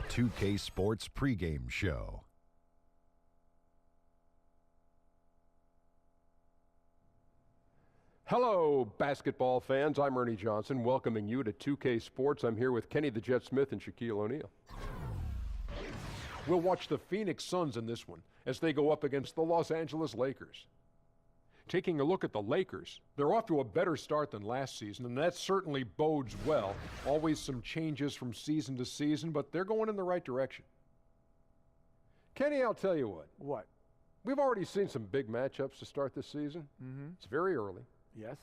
2K Sports pregame show. Hello, basketball fans. I'm Ernie Johnson, welcoming you to 2K Sports. I'm here with Kenny the Jet Smith and Shaquille O'Neal. We'll watch the Phoenix Suns in this one as they go up against the Los Angeles Lakers. Taking a look at the Lakers, they're off to a better start than last season, and that certainly bodes well. Always some changes from season to season, but they're going in the right direction. Kenny, I'll tell you what. What? We've already seen some big matchups to start this season. It's very early. Yes.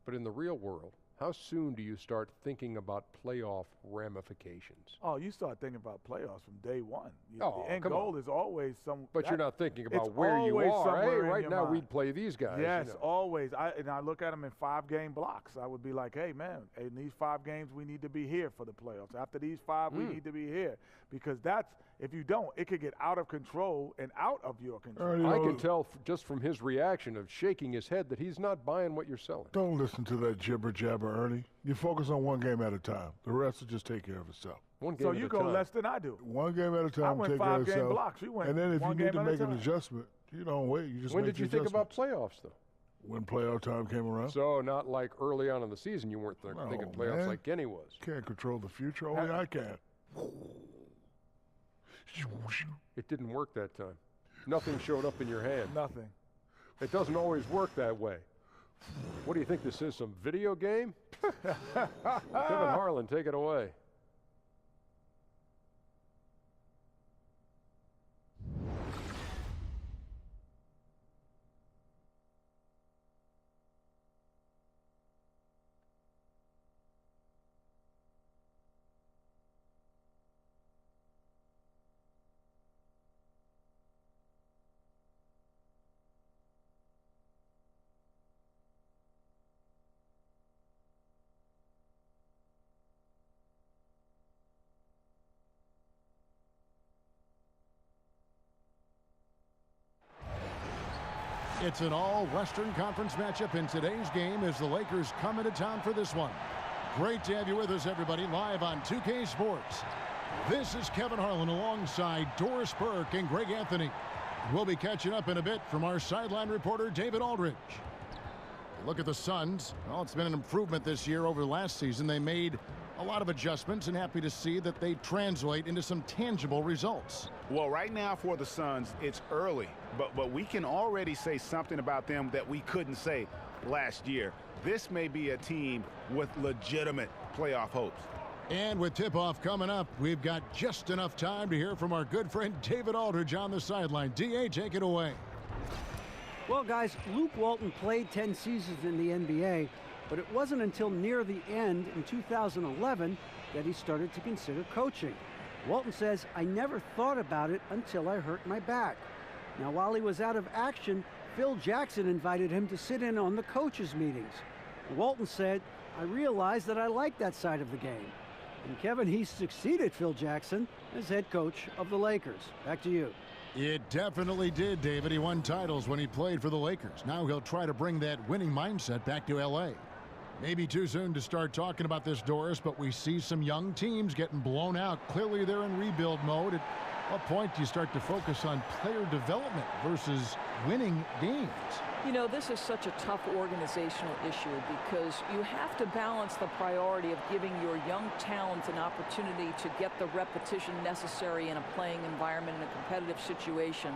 But in the real world, how soon do you start thinking about playoff ramifications? Oh, you start thinking about playoffs from day one. Oh, the end come goal on. is always some. But you're not thinking about it's where you always are. Hey, somewhere in right your now mind. we'd play these guys. Yes, you know. always. I look at them in 5-game blocks. I would be like, hey, man, in these 5 games, we need to be here for the playoffs. After these 5, we need to be here. Because that's, if you don't, it could get out of control and out of your control. I can tell just from his reaction of shaking his head that he's not buying what you're selling. Don't listen to that jibber-jabber, Ernie. You focus on one game at a time. The rest will just take care of itself. One game So at you a go time. less than I do. One game at a time, I went take care of 5-game itself. blocks. You went and then if you one need game to at a make an time. adjustment, you don't wait. You just When make did you the think about adjustment. playoffs, though? When playoff time came around. So not like early on in the season you weren't thinking playoffs man. like Kenny was. Can't control the future. Only I can. It didn't work that time. Nothing showed up in your hand. Nothing. It doesn't always work that way. What do you think this is, some video game? Kevin Harlan, take it away. It's an all-Western Conference matchup in today's game as the Lakers come into town for this one. Great to have you with us, everybody, live on 2K Sports. This is Kevin Harlan alongside Doris Burke and Greg Anthony. We'll be catching up in a bit from our sideline reporter, David Aldridge. Look at the Suns. Well, it's been an improvement this year over last season. They made a lot of adjustments, and happy to see that they translate into some tangible results. Well, right now for the Suns, it's early, but we can already say something about them that we couldn't say last year. This may be a team with legitimate playoff hopes. And with tip-off coming up, we've got just enough time to hear from our good friend David Aldridge on the sideline. D.A., take it away. Well, guys, Luke Walton played 10 seasons in the NBA, but it wasn't until near the end in 2011 that he started to consider coaching. Walton says, I never thought about it until I hurt my back. Now, while he was out of action, Phil Jackson invited him to sit in on the coaches' meetings. Walton said, I realized that I liked that side of the game. And Kevin, he succeeded Phil Jackson as head coach of the Lakers. Back to you. It definitely did, David. He won titles when he played for the Lakers. Now he'll try to bring that winning mindset back to L.A. Maybe too soon to start talking about this, Doris, but we see some young teams getting blown out. Clearly they're in rebuild mode. At what point do you start to focus on player development versus winning games? You know, this is such a tough organizational issue because you have to balance the priority of giving your young talent an opportunity to get the repetition necessary in a playing environment in a competitive situation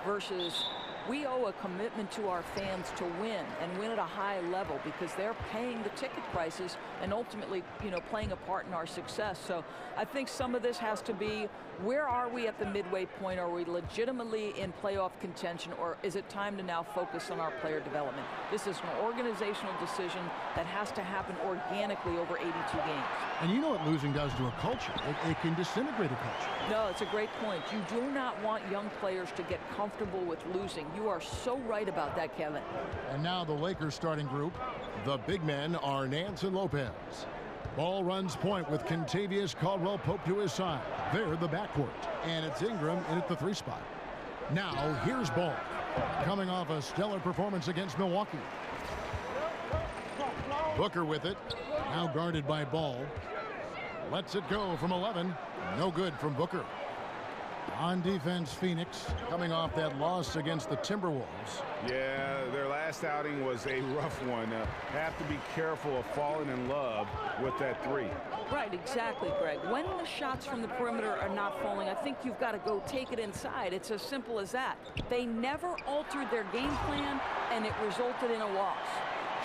versus we owe a commitment to our fans to win and win at a high level because they're paying the ticket prices and ultimately, you know, playing a part in our success. So I think some of this has to be, where are we at the midway point? Are we legitimately in playoff contention, or is it time to now focus on our player development? This is an organizational decision that has to happen organically over 82 games. And you know what losing does to a culture. It can disintegrate a culture. No, it's a great point. You do not want young players to get comfortable with losing. You are so right about that, Kevin. And now the Lakers starting group. The big men are Nance and Lopez. Ball runs point with Kentavious Caldwell-Pope to his side. They're the backcourt. And it's Ingram in at the 3 spot. Now here's Ball. Coming off a stellar performance against Milwaukee. Booker with it. Now guarded by Ball. Lets it go from 11. No good from Booker. On defense, Phoenix coming off that loss against the Timberwolves. Yeah, their last outing was a rough one. Have to be careful of falling in love with that three. Right, exactly, Greg. When the shots from the perimeter are not falling, I think you've got to go take it inside. It's as simple as that. They never altered their game plan, and it resulted in a loss.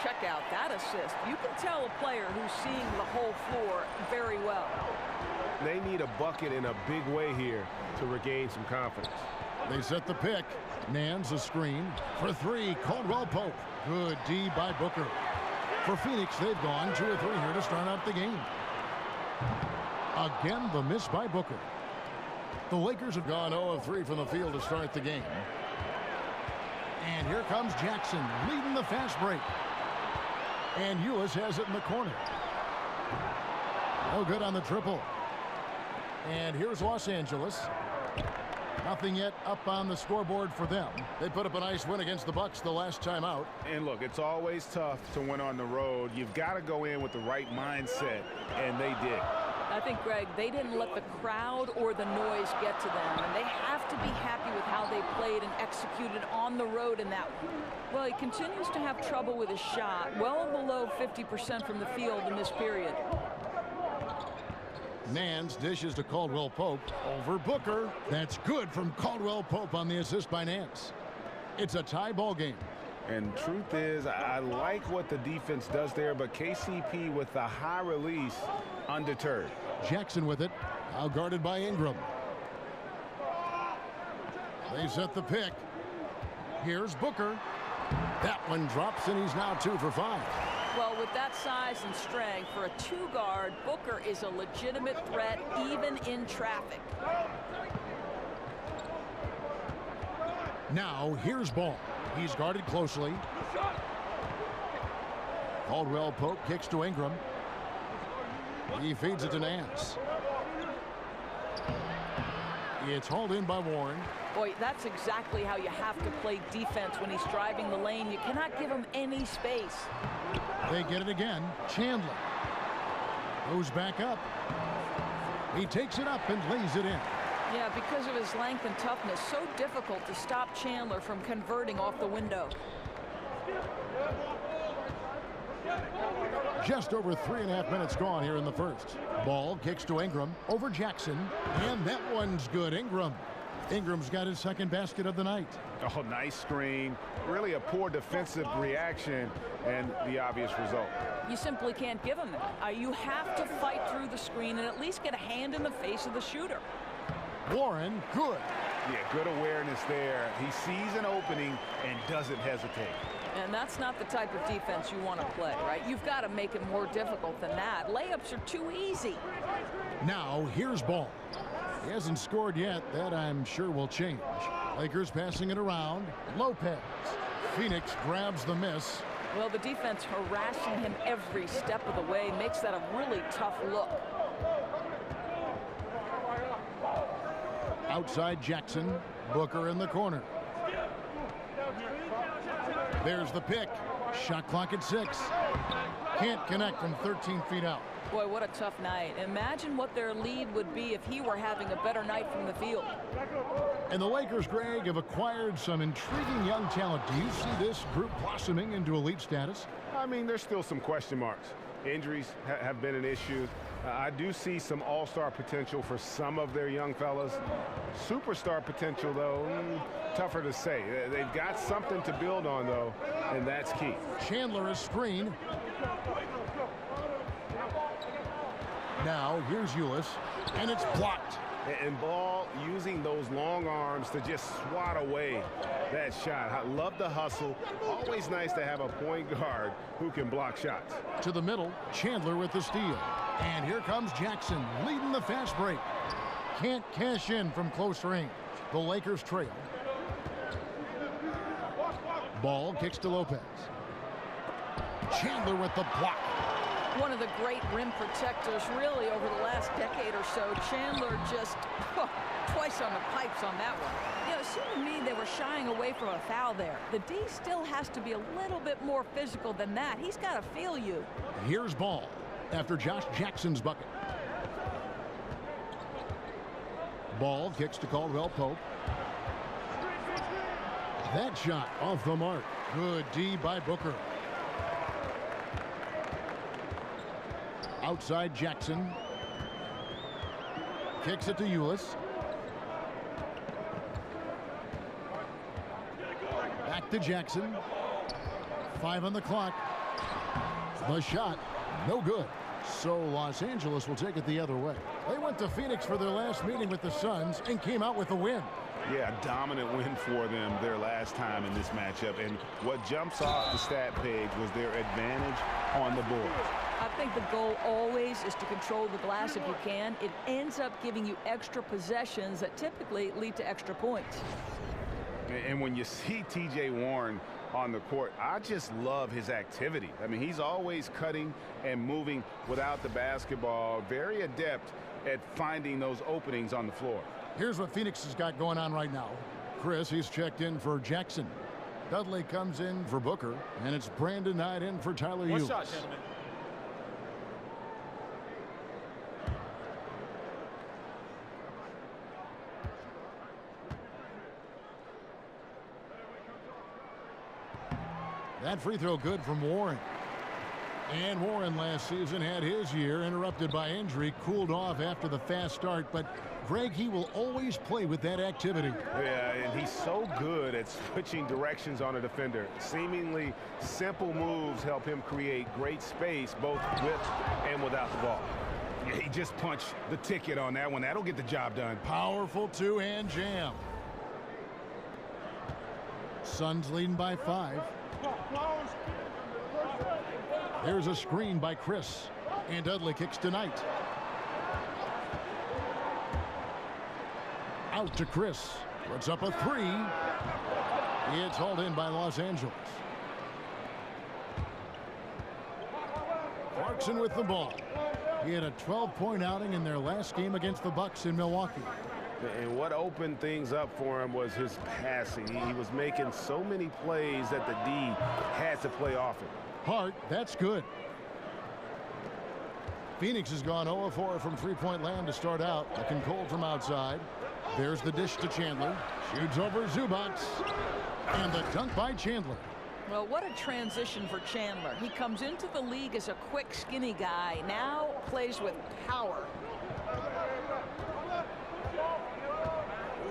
Check out that assist. You can tell a player who's seeing the whole floor very well. They need a bucket in a big way here to regain some confidence. They set the pick. Nance a screen for three. Caldwell Pope. Good D by Booker. For Phoenix, they've gone 2 of 3 here to start out the game. Again, the miss by Booker. The Lakers have gone 0 of 3 from the field to start the game. And here comes Jackson leading the fast break. And Ulis has it in the corner. No good on the triple. And here's Los Angeles. Nothing yet up on the scoreboard for them. They put up a nice win against the Bucks the last time out. And look, it's always tough to win on the road. You've got to go in with the right mindset, and they did. I think, Greg, they didn't let the crowd or the noise get to them, and they have to be happy with how they played and executed on the road in that one. Well, he continues to have trouble with his shot, well below 50% from the field in this period. Nance dishes to Caldwell Pope over Booker. That's good from Caldwell Pope on the assist by Nance. It's a tie ball game. And truth is, I like what the defense does there, but KCP with the high release undeterred. Jackson with it, now guarded by Ingram. They set the pick. Here's Booker. That one drops, and he's now 2 for 5. Well, with that size and strength, for a 2-guard, Booker is a legitimate threat even in traffic. Now, here's Ball. He's guarded closely. Caldwell Pope kicks to Ingram. He feeds it to Nance. It's hauled in by Warren. Boy, that's exactly how you have to play defense when he's driving the lane. You cannot give him any space. They get it again. Chandler goes back up. He takes it up and lays it in. Yeah, because of his length and toughness, so difficult to stop Chandler from converting off the window. Just over 3.5 minutes gone here in the first. Ball kicks to Ingram over Jackson, and that one's good. Ingram's got his second basket of the night. Oh, nice screen. Really a poor defensive reaction, and the obvious result. You simply can't give him that. You have to fight through the screen and at least get a hand in the face of the shooter. Warren, good. Yeah, good awareness there. He sees an opening and doesn't hesitate. And that's not the type of defense you want to play, right? You've got to make it more difficult than that. Layups are too easy. Now, here's Ball. He hasn't scored yet. That, I'm sure, will change. Lakers passing it around. Lopez. Phoenix grabs the miss. Well, the defense harassing him every step of the way makes that a really tough look. Outside Jackson. Booker in the corner. There's the pick. Shot clock at 6. Can't connect from 13 feet out. Boy, what a tough night. Imagine what their lead would be if he were having a better night from the field. And the Lakers, Greg, have acquired some intriguing young talent. Do you see this group blossoming into elite status? I mean, there's still some question marks. Injuries have been an issue. I do see some all-star potential for some of their young fellas. Superstar potential, though, tougher to say. They've got something to build on, though, and that's key. Chandler is screen. Now, here's Ulis, and it's blocked. And Ball using those long arms to just swat away that shot. I love the hustle. Always nice to have a point guard who can block shots. To the middle, Chandler with the steal. And here comes Jackson leading the fast break. Can't cash in from close range. The Lakers trail. Ball kicks to Lopez. Chandler with the block. One of the great rim protectors really over the last decade or so. Chandler just twice on the pipes on that one. You know, it seemed to me they were shying away from a foul there. The D still has to be a little bit more physical than that. He's got to feel you. Here's Ball after Josh Jackson's bucket. Ball kicks to Caldwell Pope. That shot off the mark. Good D by Booker. Outside Jackson. Kicks it to Ulis. Back to Jackson. 5 on the clock. The shot, no good. So Los Angeles will take it the other way. They went to Phoenix for their last meeting with the Suns and came out with a win. Yeah, a dominant win for them their last time in this matchup. And what jumps off the stat page was their advantage on the board. I think the goal always is to control the glass if you can. It ends up giving you extra possessions that typically lead to extra points. And when you see T.J. Warren on the court, I just love his activity. I mean, he's always cutting and moving without the basketball. Very adept at finding those openings on the floor. Here's what Phoenix has got going on right now. Chris, he's checked in for Jackson. Dudley comes in for Booker, and it's Brandon Knight in for Tyler Ulis. Shot, gentlemen. That free throw good from Warren. And Warren last season had his year interrupted by injury, cooled off after the fast start. But, Greg, he will always play with that activity. Yeah, and he's so good at switching directions on a defender. Seemingly simple moves help him create great space both with and without the ball. Yeah, he just punched the ticket on that one. That'll get the job done. Powerful two-hand jam. Suns leading by 5. There's a screen by Chris. And Dudley kicks to Knight. Out to Chris. Puts up a 3. It's hauled in by Los Angeles. Clarkson with the ball. He had a 12-point outing in their last game against the Bucks in Milwaukee. And what opened things up for him was his passing. He was making so many plays that the D had to play off it. Hart, that's good. Phoenix has gone 0-4 from three-point land to start out. Looking cold from outside. There's the dish to Chandler. Shoots over Zubac. And the dunk by Chandler. Well, what a transition for Chandler. He comes into the league as a quick, skinny guy. Now plays with power.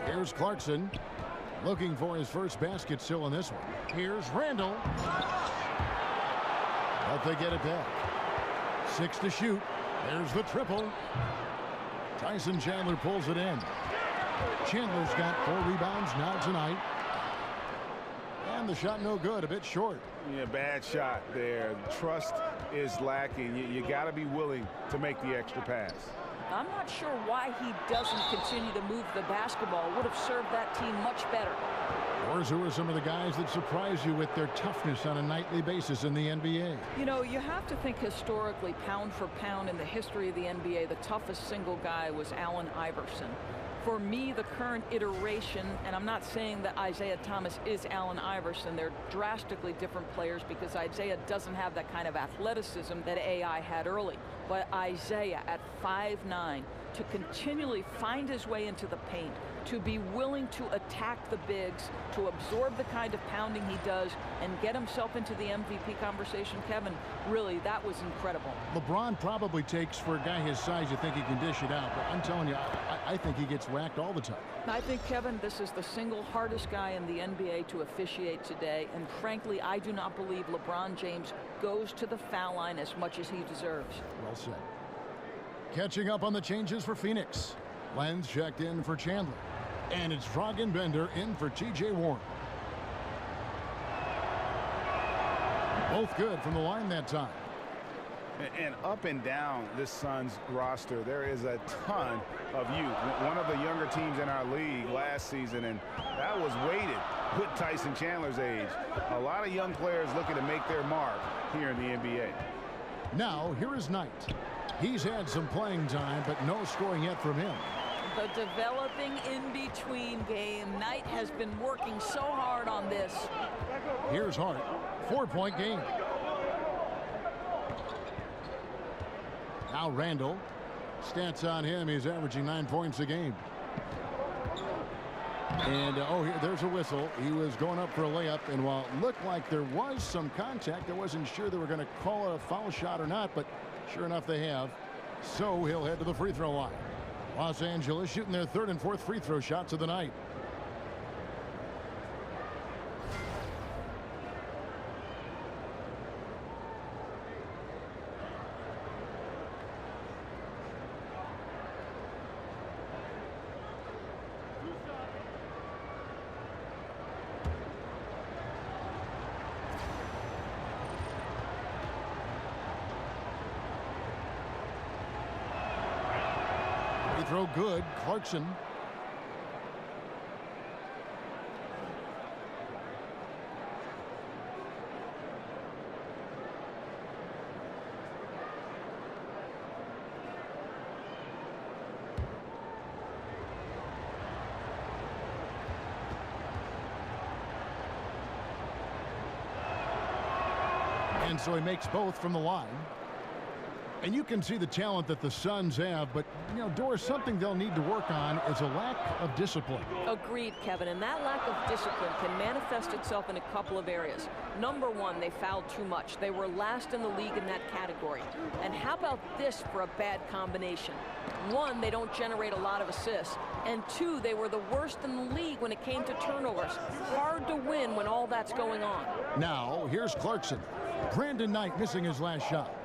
Here's Clarkson. Looking for his first basket still in this one. Here's Randall. But they get it back. 6 to shoot. There's the triple. Tyson Chandler pulls it in. Chandler's got 4 rebounds now tonight. And the shot no good, a bit short. Yeah, bad shot there. Trust is lacking. You got to be willing to make the extra pass. I'm not sure why he doesn't continue to move the basketball. Would have served that team much better. Or who are some of the guys that surprise you with their toughness on a nightly basis in the NBA? You know, you have to think historically, pound for pound in the history of the NBA, the toughest single guy was Allen Iverson. For me, the current iteration, and I'm not saying that Isaiah Thomas is Allen Iverson, they're drastically different players because Isaiah doesn't have that kind of athleticism that AI had early. But Isaiah at 5'9", to continually find his way into the paint, to be willing to attack the bigs, to absorb the kind of pounding he does, and get himself into the MVP conversation, Kevin, really, that was incredible. LeBron probably takes, for a guy his size, you think he can dish it out. But I'm telling you, I think he gets whacked all the time. I think, Kevin, this is the single hardest guy in the NBA to officiate today. And frankly, I do not believe LeBron James goes to the foul line as much as he deserves. Well said. Catching up on the changes for Phoenix. Lenz checked in for Chandler. And it's Bender in for T.J. Warren. Both good from the line that time. And up and down this Suns roster, there is a ton of youth. One of the younger teams in our league last season, and that was weighted with Tyson Chandler's age. A lot of young players looking to make their mark here in the NBA. Now, here is Knight. He's had some playing time, but no scoring yet from him. The developing in-between game. Knight has been working so hard on this. Here's Hart. 4-point game. Now Randall. Stats on him, he's averaging 9 points a game. And, there's a whistle. He was going up for a layup, and while it looked like there was some contact, I wasn't sure they were going to call a foul shot or not, but sure enough they have. So he'll head to the free throw line. Los Angeles shooting their third and fourth free throw shots of the night. Throw good. Clarkson. And so he makes both from the line. And you can see the talent that the Suns have, but, Doris, something they'll need to work on is a lack of discipline. Agreed, Kevin, and that lack of discipline can manifest itself in a couple of areas. Number one, they fouled too much. They were last in the league in that category. And how about this for a bad combination? One, they don't generate a lot of assists. And two, they were the worst in the league when it came to turnovers. Hard to win when all that's going on. Now, here's Clarkson. Brandon Knight missing his last shot.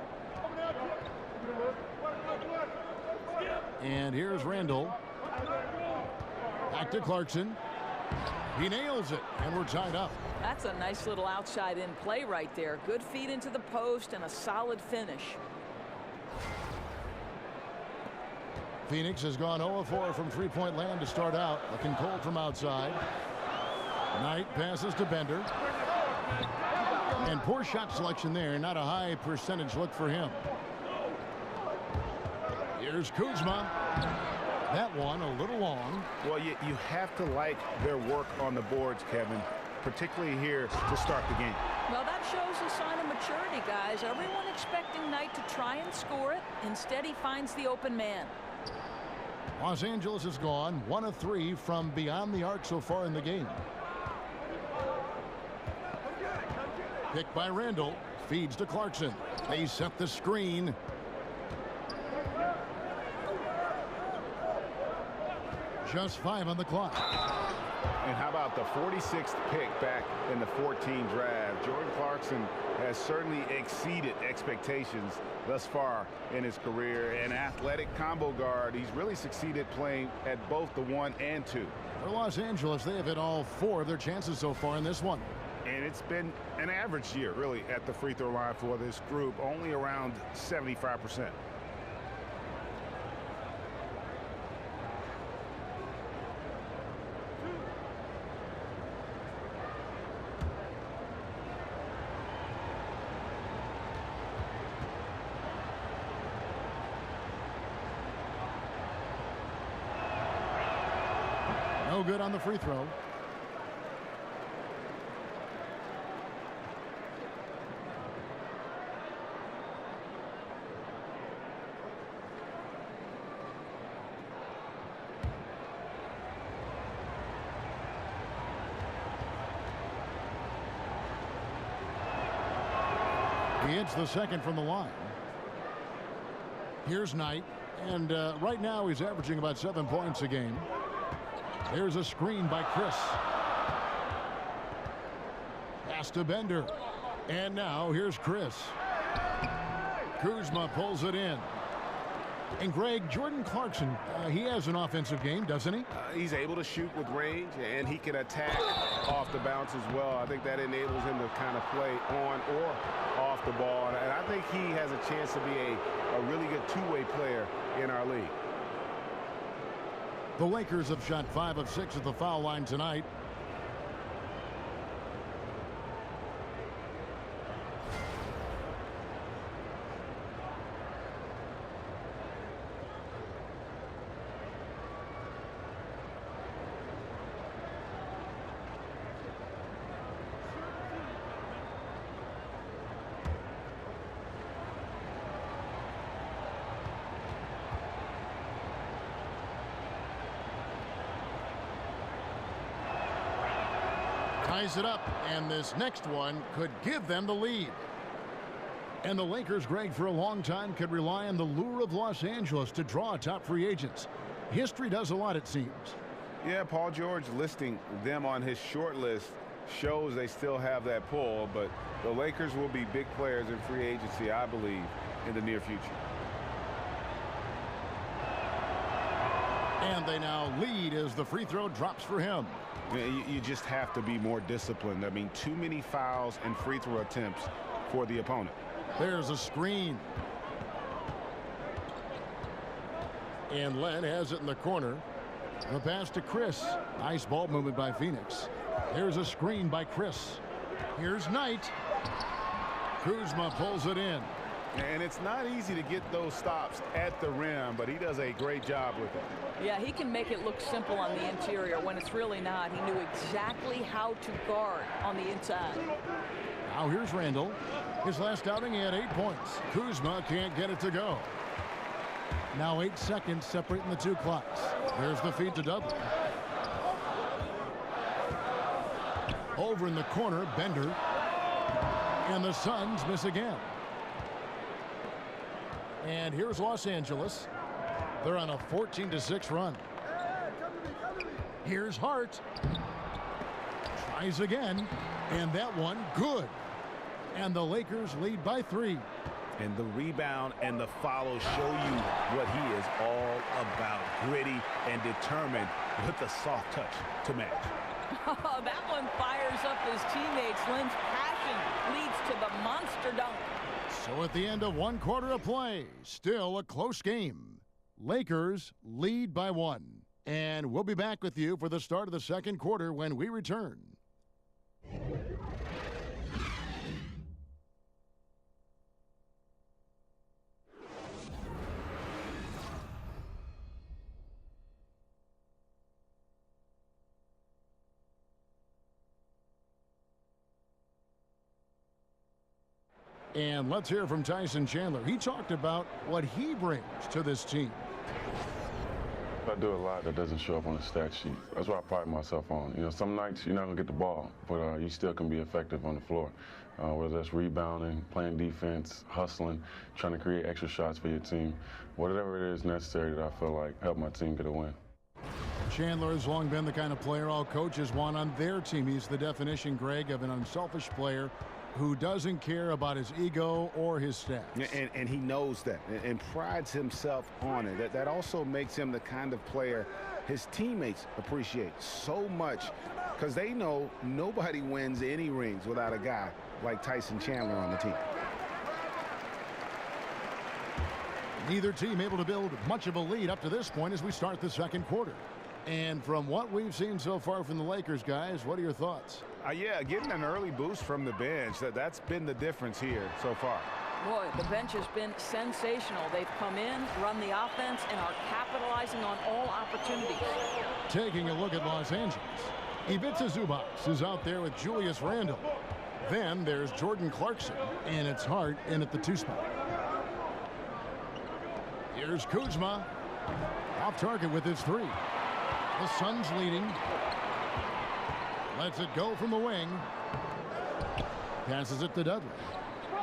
And here's Randall. Back to Clarkson. He nails it, and we're tied up. That's a nice little outside-in play right there. Good feed into the post and a solid finish. Phoenix has gone 0-4 from three-point land to start out. Looking cold from outside. Knight passes to Bender. And poor shot selection there. Not a high percentage look for him. Here's Kuzma. That one a little long. Well, you have to like their work on the boards, Kevin, particularly here to start the game. Well, that shows a sign of maturity, guys. Everyone expecting Knight to try and score it. Instead, he finds the open man. Los Angeles has gone 1 of 3 from beyond the arc so far in the game. Picked by Randall. Feeds to Clarkson. They set the screen. Just 5 on the clock. And how about the 46th pick back in the 14 draft? Jordan Clarkson has certainly exceeded expectations thus far in his career. An athletic combo guard. He's really succeeded playing at both the 1 and 2. For Los Angeles, they have hit all 4 of their chances so far in this one. And it's been an average year, really, at the free throw line for this group. Only around 75%. No good on the free throw. He hits the second from the line. Here's Knight, and right now he's averaging about 7 points a game. There's a screen by Chris. Pass to Bender. And now here's Chris. Kuzma pulls it in. And Greg, Jordan Clarkson, he has an offensive game, doesn't he? He's able to shoot with range, and he can attack off the bounce as well. I think that enables him to kind of play on or off the ball. And I think he has a chance to be a really good two-way player in our league. The Lakers have shot 5 of 6 at the foul line tonight. ties it up, and this next one could give them the lead. And the Lakers, Greg, for a long time could rely on the lure of Los Angeles to draw top free agents. History does a lot, it seems. Yeah, Paul George listing them on his short list shows they still have that pull, but the Lakers will be big players in free agency, I believe, in the near future. And they now lead as the free throw drops for him. You just have to be more disciplined. I mean, too many fouls and free throw attempts for the opponent. There's a screen. And Len has it in the corner. The pass to Chris. Nice ball movement by Phoenix. There's a screen by Chris. Here's Knight. Kuzma pulls it in. And it's not easy to get those stops at the rim, but he does a great job with it. Yeah, he can make it look simple on the interior when it's really not. He knew exactly how to guard on the inside. Now here's Randall. His last outing, he had 8 points. Kuzma can't get it to go. Now 8 seconds separating the two clocks. There's the feed to Dudley. Over in the corner, Bender. And the Suns miss again. And here's Los Angeles. They're on a 14-6 run. Here's Hart. Tries again. And that one, good. And the Lakers lead by 3. And the rebound and the follow show you what he is all about. Gritty and determined with the soft touch to match. Oh, that one fires up his teammates. Lynn's passion leads to the monster dunk. So at the end of 1 quarter of play, still a close game. Lakers lead by 1. And we'll be back with you for the start of the second quarter when we return. And let's hear from Tyson Chandler. He talked about what he brings to this team. I do a lot that doesn't show up on the stat sheet. That's what I pride myself on. You know, some nights you're not going to get the ball, but you still can be effective on the floor. Whether that's rebounding, playing defense, hustling, trying to create extra shots for your team. Whatever it is necessary that I feel like help my team get a win. Chandler has long been the kind of player all coaches want on their team. He's the definition, Greg, of an unselfish player who doesn't care about his ego or his stats. And he knows that and prides himself on it. That also makes him the kind of player his teammates appreciate so much because they know nobody wins any rings without a guy like Tyson Chandler on the team. Neither team able to build much of a lead up to this point as we start the second quarter. And from what we've seen so far from the Lakers, guys, what are your thoughts? Yeah, getting an early boost from the bench, that's been the difference here so far. Boy, the bench has been sensational. They've come in, run the offense, and are capitalizing on all opportunities. Taking a look at Los Angeles. Ivica Zubac is out there with Julius Randle. Then there's Jordan Clarkson, and it's Hart in at the 2 spot. Here's Kuzma. Off target with his 3. The Suns leading. Lets it go from the wing. Passes it to Dudley.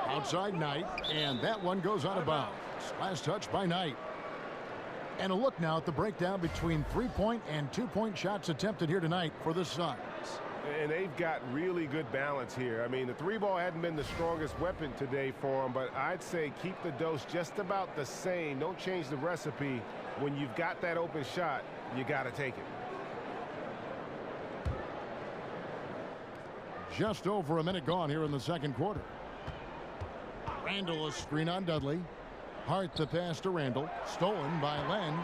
Outside Knight, and that one goes out of bounds. Last touch by Knight. And a look now at the breakdown between 3-point and 2-point shots attempted here tonight for the Suns. And they've got really good balance here. I mean, the 3-ball hadn't been the strongest weapon today for them, but I'd say keep the dose just about the same. Don't change the recipe. When you've got that open shot, you got to take it. Just over a minute gone here in the second quarter. Randall a screen on Dudley. Hart the pass to Randall. Stolen by Len.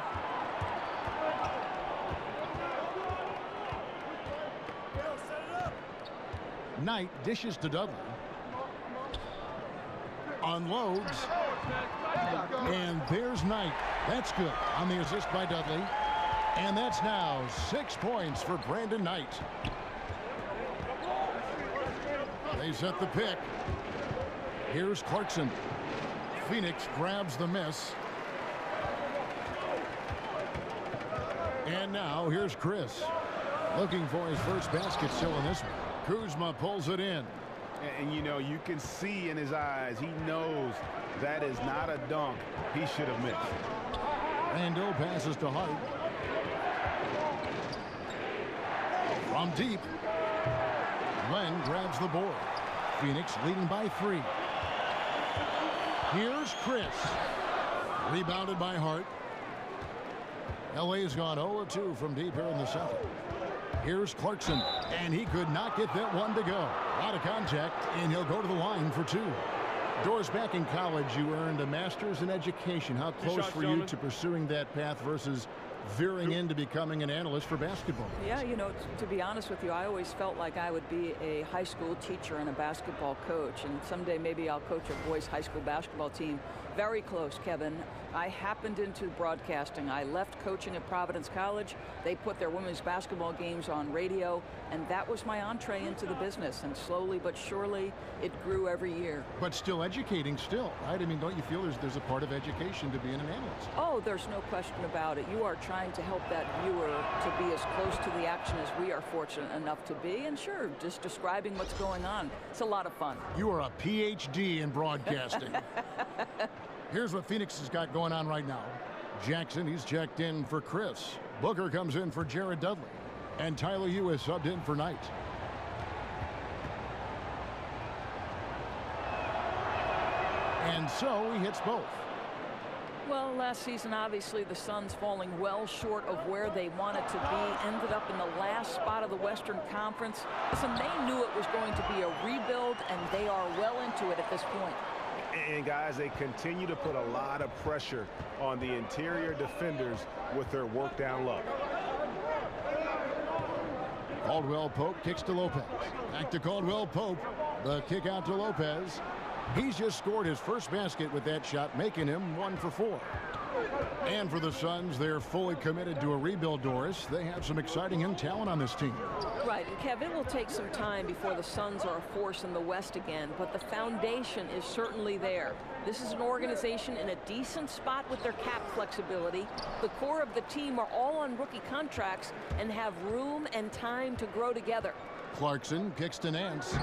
Knight dishes to Dudley. Unloads. And there's Knight. That's good on the assist by Dudley. And that's now 6 points for Brandon Knight. They set the pick. Here's Clarkson. Phoenix grabs the miss. And now here's Chris. Looking for his first basket still in this one. Kuzma pulls it in. And, you know, you can see in his eyes, he knows that is not a dunk he should have missed. Randall passes to Hart. From deep. Len grabs the board. Phoenix leading by 3. Here's Chris. Rebounded by Hart. LA's gone 0-2 from deep here in the second. Here's Clarkson, and he could not get that one to go. A lot of contact, and he'll go to the line for 2. Doris, back in college, you earned a master's in education. How close were you to pursuing that path versus veering into becoming an analyst for basketball? Yeah, you know, to be honest with you, I always felt like I would be a high school teacher and a basketball coach, and someday maybe I'll coach a boys high school basketball team. Very close, Kevin. I happened into broadcasting. I left coaching at Providence College. They put their women's basketball games on radio, and that was my entree into the business. And slowly but surely, it grew every year. But still educating still, right? I mean, don't you feel there's a part of education to being an analyst? Oh, there's no question about it. You are trying to help that viewer to be as close to the action as we are fortunate enough to be. And sure, just describing what's going on. It's a lot of fun. You are a PhD in broadcasting. Here's what Phoenix has got going on right now. Jackson, he's checked in for Chris. Booker comes in for Jared Dudley. And Tyler Hugh is subbed in for Knight. And so he hits both. Well, last season, obviously, the Suns falling well short of where they wanted to be, ended up in the last spot of the Western Conference. Listen, they knew it was going to be a rebuild, and they are well into it at this point. And guys, they continue to put a lot of pressure on the interior defenders with their work down low. Caldwell Pope kicks to Lopez. Back to Caldwell Pope. The kick out to Lopez. He's just scored his first basket with that shot, making him 1 for 4. And for the Suns, they're fully committed to a rebuild, Doris. They have some exciting young talent on this team. Right, and Kev, it will take some time before the Suns are a force in the West again, but the foundation is certainly there. This is an organization in a decent spot with their cap flexibility. The core of the team are all on rookie contracts and have room and time to grow together. Clarkson kicks to Nance.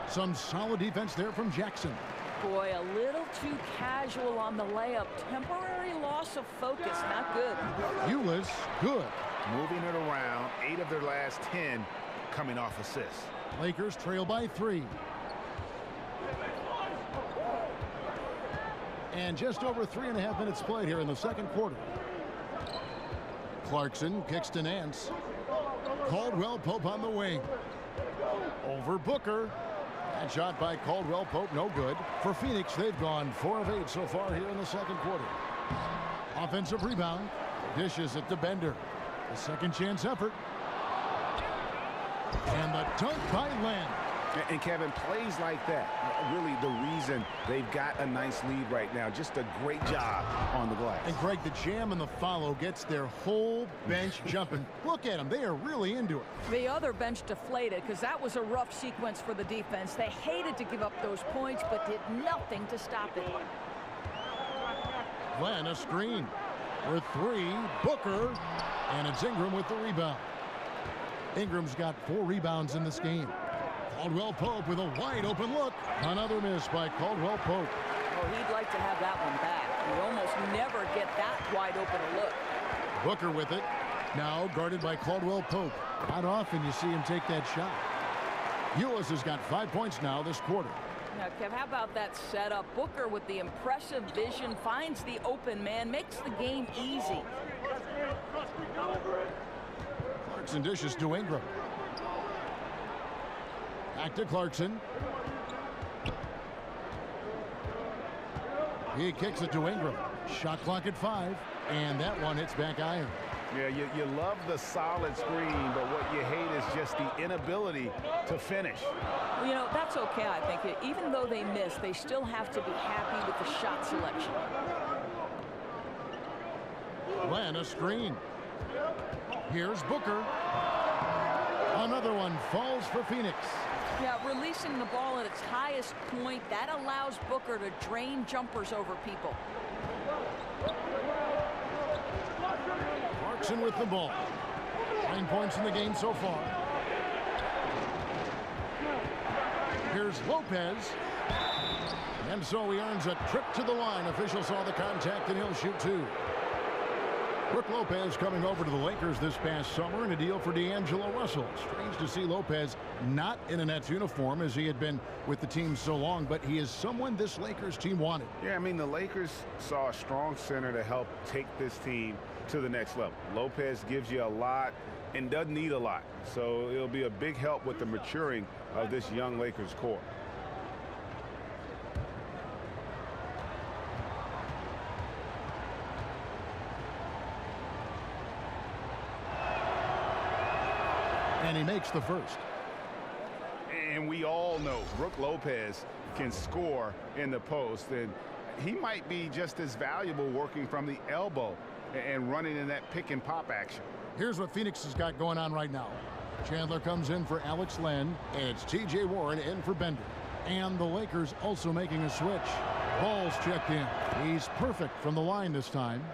Some solid defense there from Jackson. Boy, a little too casual on the layup. Temporary loss of focus, not good. Ulis, good. Moving it around, 8 of their last 10 coming off assists. Lakers trail by 3. And just over 3.5 minutes played here in the second quarter. Clarkson kicks to Nance. Caldwell Pope on the wing. Over Booker. And shot by Caldwell Pope, no good. For Phoenix, they've gone 4 of 8 so far here in the second quarter. Offensive rebound. Dishes it to Bender. A second chance effort. And the dunk by Len. And Kevin, plays like that, really the reason they've got a nice lead right now. Just a great job on the glass. And Greg, the jam and the follow gets their whole bench jumping. Look at them. They are really into it. The other bench deflated because that was a rough sequence for the defense. They hated to give up those points, but did nothing to stop it. Len, a screen. For 3, Booker. And it's Ingram with the rebound. Ingram's got 4 rebounds in this game. Caldwell Pope with a wide open look. Another miss by Caldwell Pope. Oh, he'd like to have that one back. You almost never get that wide open a look. Booker with it. Now guarded by Caldwell Pope. Not often you see him take that shot. Ulis has got 5 points now this quarter. Now, Kev, how about that setup? Booker with the impressive vision finds the open man, makes the game easy. Clarkson dishes to Ingram. Back to Clarkson. He kicks it to Ingram. Shot clock at 5, and that one hits back iron. Yeah, you love the solid screen, but what you hate is just the inability to finish. Well, you know, that's okay, I think. Even though they miss, they still have to be happy with the shot selection. Len, a screen. Here's Booker. Another one falls for Phoenix. Yeah, releasing the ball at its highest point, that allows Booker to drain jumpers over people. Clarkson with the ball. 9 points in the game so far. Here's Lopez. And so he earns a trip to the line. Official saw the contact, and he'll shoot two. Brook Lopez coming over to the Lakers this past summer in a deal for D'Angelo Russell. Strange to see Lopez not in a Nets uniform as he had been with the team so long, but he is someone this Lakers team wanted. Yeah, I mean, the Lakers saw a strong center to help take this team to the next level. Lopez gives you a lot and doesn't need a lot, so it'll be a big help with the maturing of this young Lakers core. And he makes the first. And we all know Brook Lopez can score in the post, and he might be just as valuable working from the elbow and running in that pick and pop action. Here's what Phoenix has got going on right now. Chandler comes in for Alex Len, and it's T.J. Warren in for Bender. And the Lakers also making a switch. Ball's checked in. He's perfect from the line this time.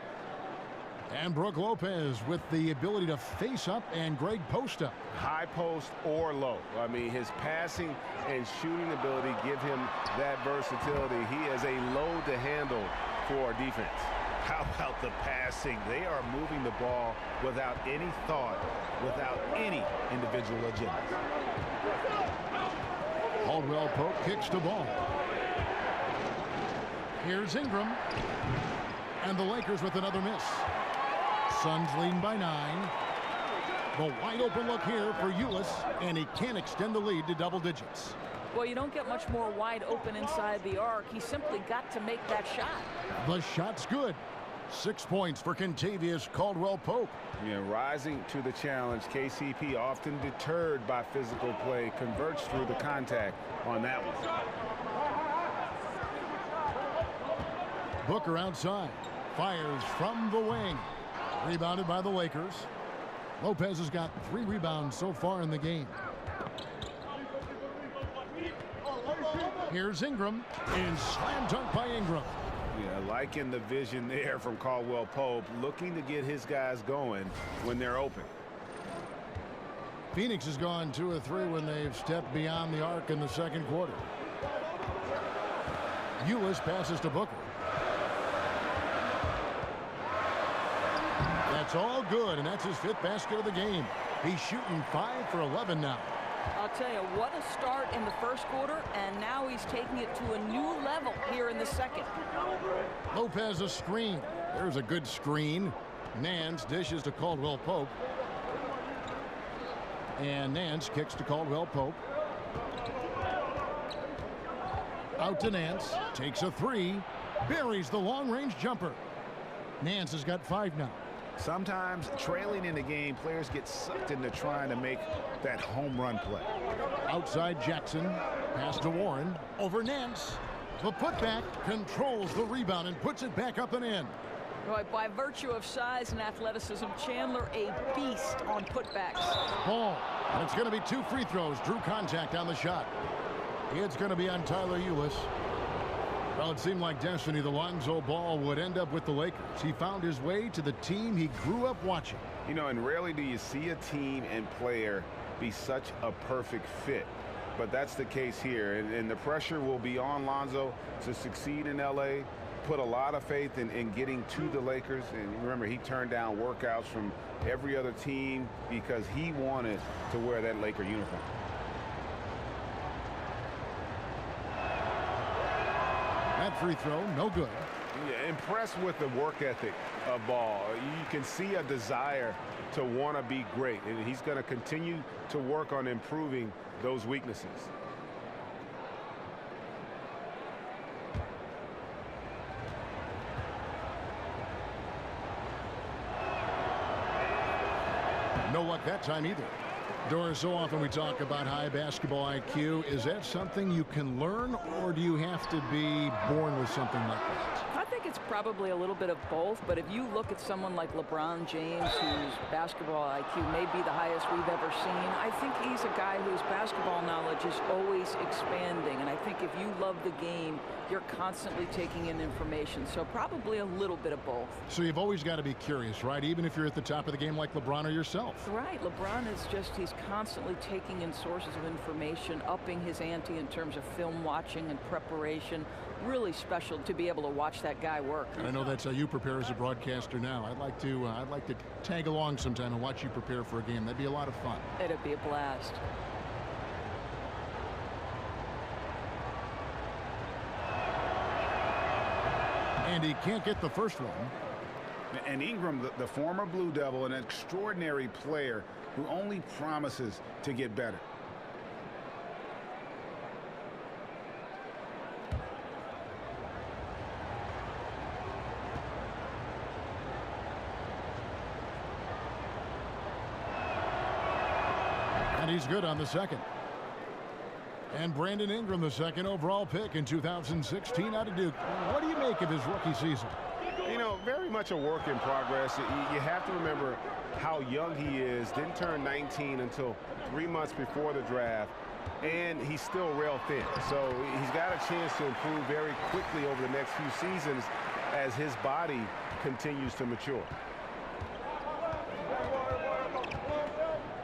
And Brook Lopez with the ability to face up and Greg post up. High post or low. I mean, his passing and shooting ability give him that versatility. He is a load to handle for defense. How about the passing? They are moving the ball without any thought, without any individual agenda. Caldwell Pope kicks the ball. Here's Ingram. And the Lakers with another miss. Suns leading by 9. The wide open look here for Ulis, and he can't extend the lead to double digits. Well, you don't get much more wide open inside the arc. He simply got to make that shot. The shot's good. 6 points for Kentavious Caldwell-Pope. Yeah, rising to the challenge. KCP, often deterred by physical play, converts through the contact on that one. Booker outside. Fires from the wing. Rebounded by the Lakers. Lopez has got 3 rebounds so far in the game. Here's Ingram, and slam dunk by Ingram. Yeah, liking the vision there from Caldwell Pope, looking to get his guys going when they're open. Phoenix has gone 2 of 3 when they've stepped beyond the arc in the second quarter. Ulis passes to Booker. That's all good, and that's his 5th basket of the game. He's shooting 5 for 11 now. I'll tell you, what a start in the first quarter, and now he's taking it to a new level here in the second. Lopez a screen. There's a good screen. Nance dishes to Caldwell-Pope. And Nance kicks to Caldwell-Pope. Out to Nance. Takes a 3. Buries the long-range jumper. Nance has got 5 now. Sometimes trailing in the game, players get sucked into trying to make that home run play. Outside Jackson. Pass to Warren. Over Nance. The putback controls the rebound and puts it back up and in. Right, by virtue of size and athleticism, Chandler a beast on putbacks. Ball. And it's going to be 2 free throws. Drew contact on the shot. It's going to be on Tyler Ulis. Well, it seemed like destiny. The Lonzo Ball would end up with the Lakers. He found his way to the team he grew up watching. You know, and rarely do you see a team and player be such a perfect fit. But that's the case here. And the pressure will be on Lonzo to succeed in L.A., put a lot of faith in getting to the Lakers. And remember, he turned down workouts from every other team because he wanted to wear that Laker uniform. That free throw, no good. Yeah, impressed with the work ethic of Ball. You can see a desire to want to be great, and he's going to continue to work on improving those weaknesses. No luck that time either. Doris, so often we talk about high basketball IQ. Is that something you can learn, or do you have to be born with something like that? I think it's probably a little bit of both, but if you look at someone like LeBron James, whose basketball IQ may be the highest we've ever seen, I think he's a guy whose basketball knowledge is always expanding. And I think if you love the game, you're constantly taking in information. So probably a little bit of both. So you've always got to be curious, right? Even if you're at the top of the game like LeBron or yourself. Right. LeBron is just, he's constantly taking in sources of information, upping his ante in terms of film watching and preparation. Really special to be able to watch that guy work. And I know that's how you prepare as a broadcaster now. I'd like to tag along sometime and watch you prepare for a game. That'd be a lot of fun. It'd be a blast. And he can't get the first one. And Ingram, the former Blue Devil, an extraordinary player who only promises to get better. And he's good on the second. And Brandon Ingram, the second overall pick in 2016 out of Duke. What do you make of his rookie season? You know, very much a work in progress. You have to remember how young he is. Didn't turn 19 until 3 months before the draft. And he's still rail thin. So he's got a chance to improve very quickly over the next few seasons as his body continues to mature.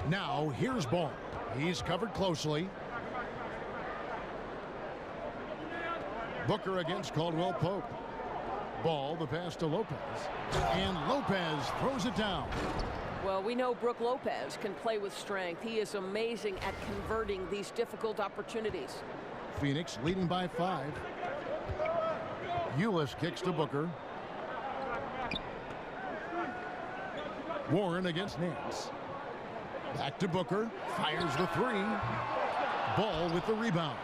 Now, here's Ball. He's covered closely. Booker against Caldwell Pope. Ball, the pass to Lopez. And Lopez throws it down. Well, we know Brook Lopez can play with strength. He is amazing at converting these difficult opportunities. Phoenix leading by 5. Ulis kicks to Booker. Warren against Nance. Back to Booker. Fires the 3. Ball with the rebound.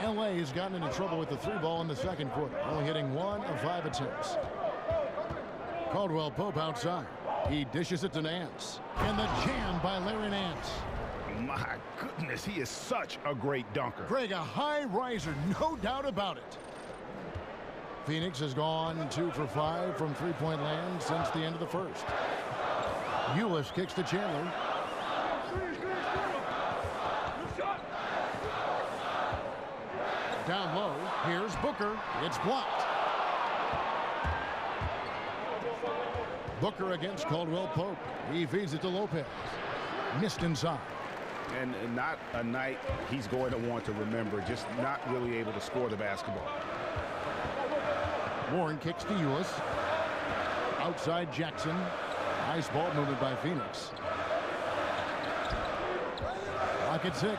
LA has gotten into trouble with the 3 ball in the second quarter, only hitting 1 of 5 attempts. Caldwell Pope outside. He dishes it to Nance. And the jam by Larry Nance. My goodness, he is such a great dunker. Greg, a high riser, no doubt about it. Phoenix has gone 2 for 5 from three-point land since the end of the first. Ulis kicks to Chandler. Down low, here's Booker. It's blocked. Booker against Caldwell Pope. He feeds it to Lopez. Missed inside. And not a night he's going to want to remember, just not really able to score the basketball. Warren kicks to Ulis. Outside Jackson. Nice ball movement by Phoenix. Clock at 6.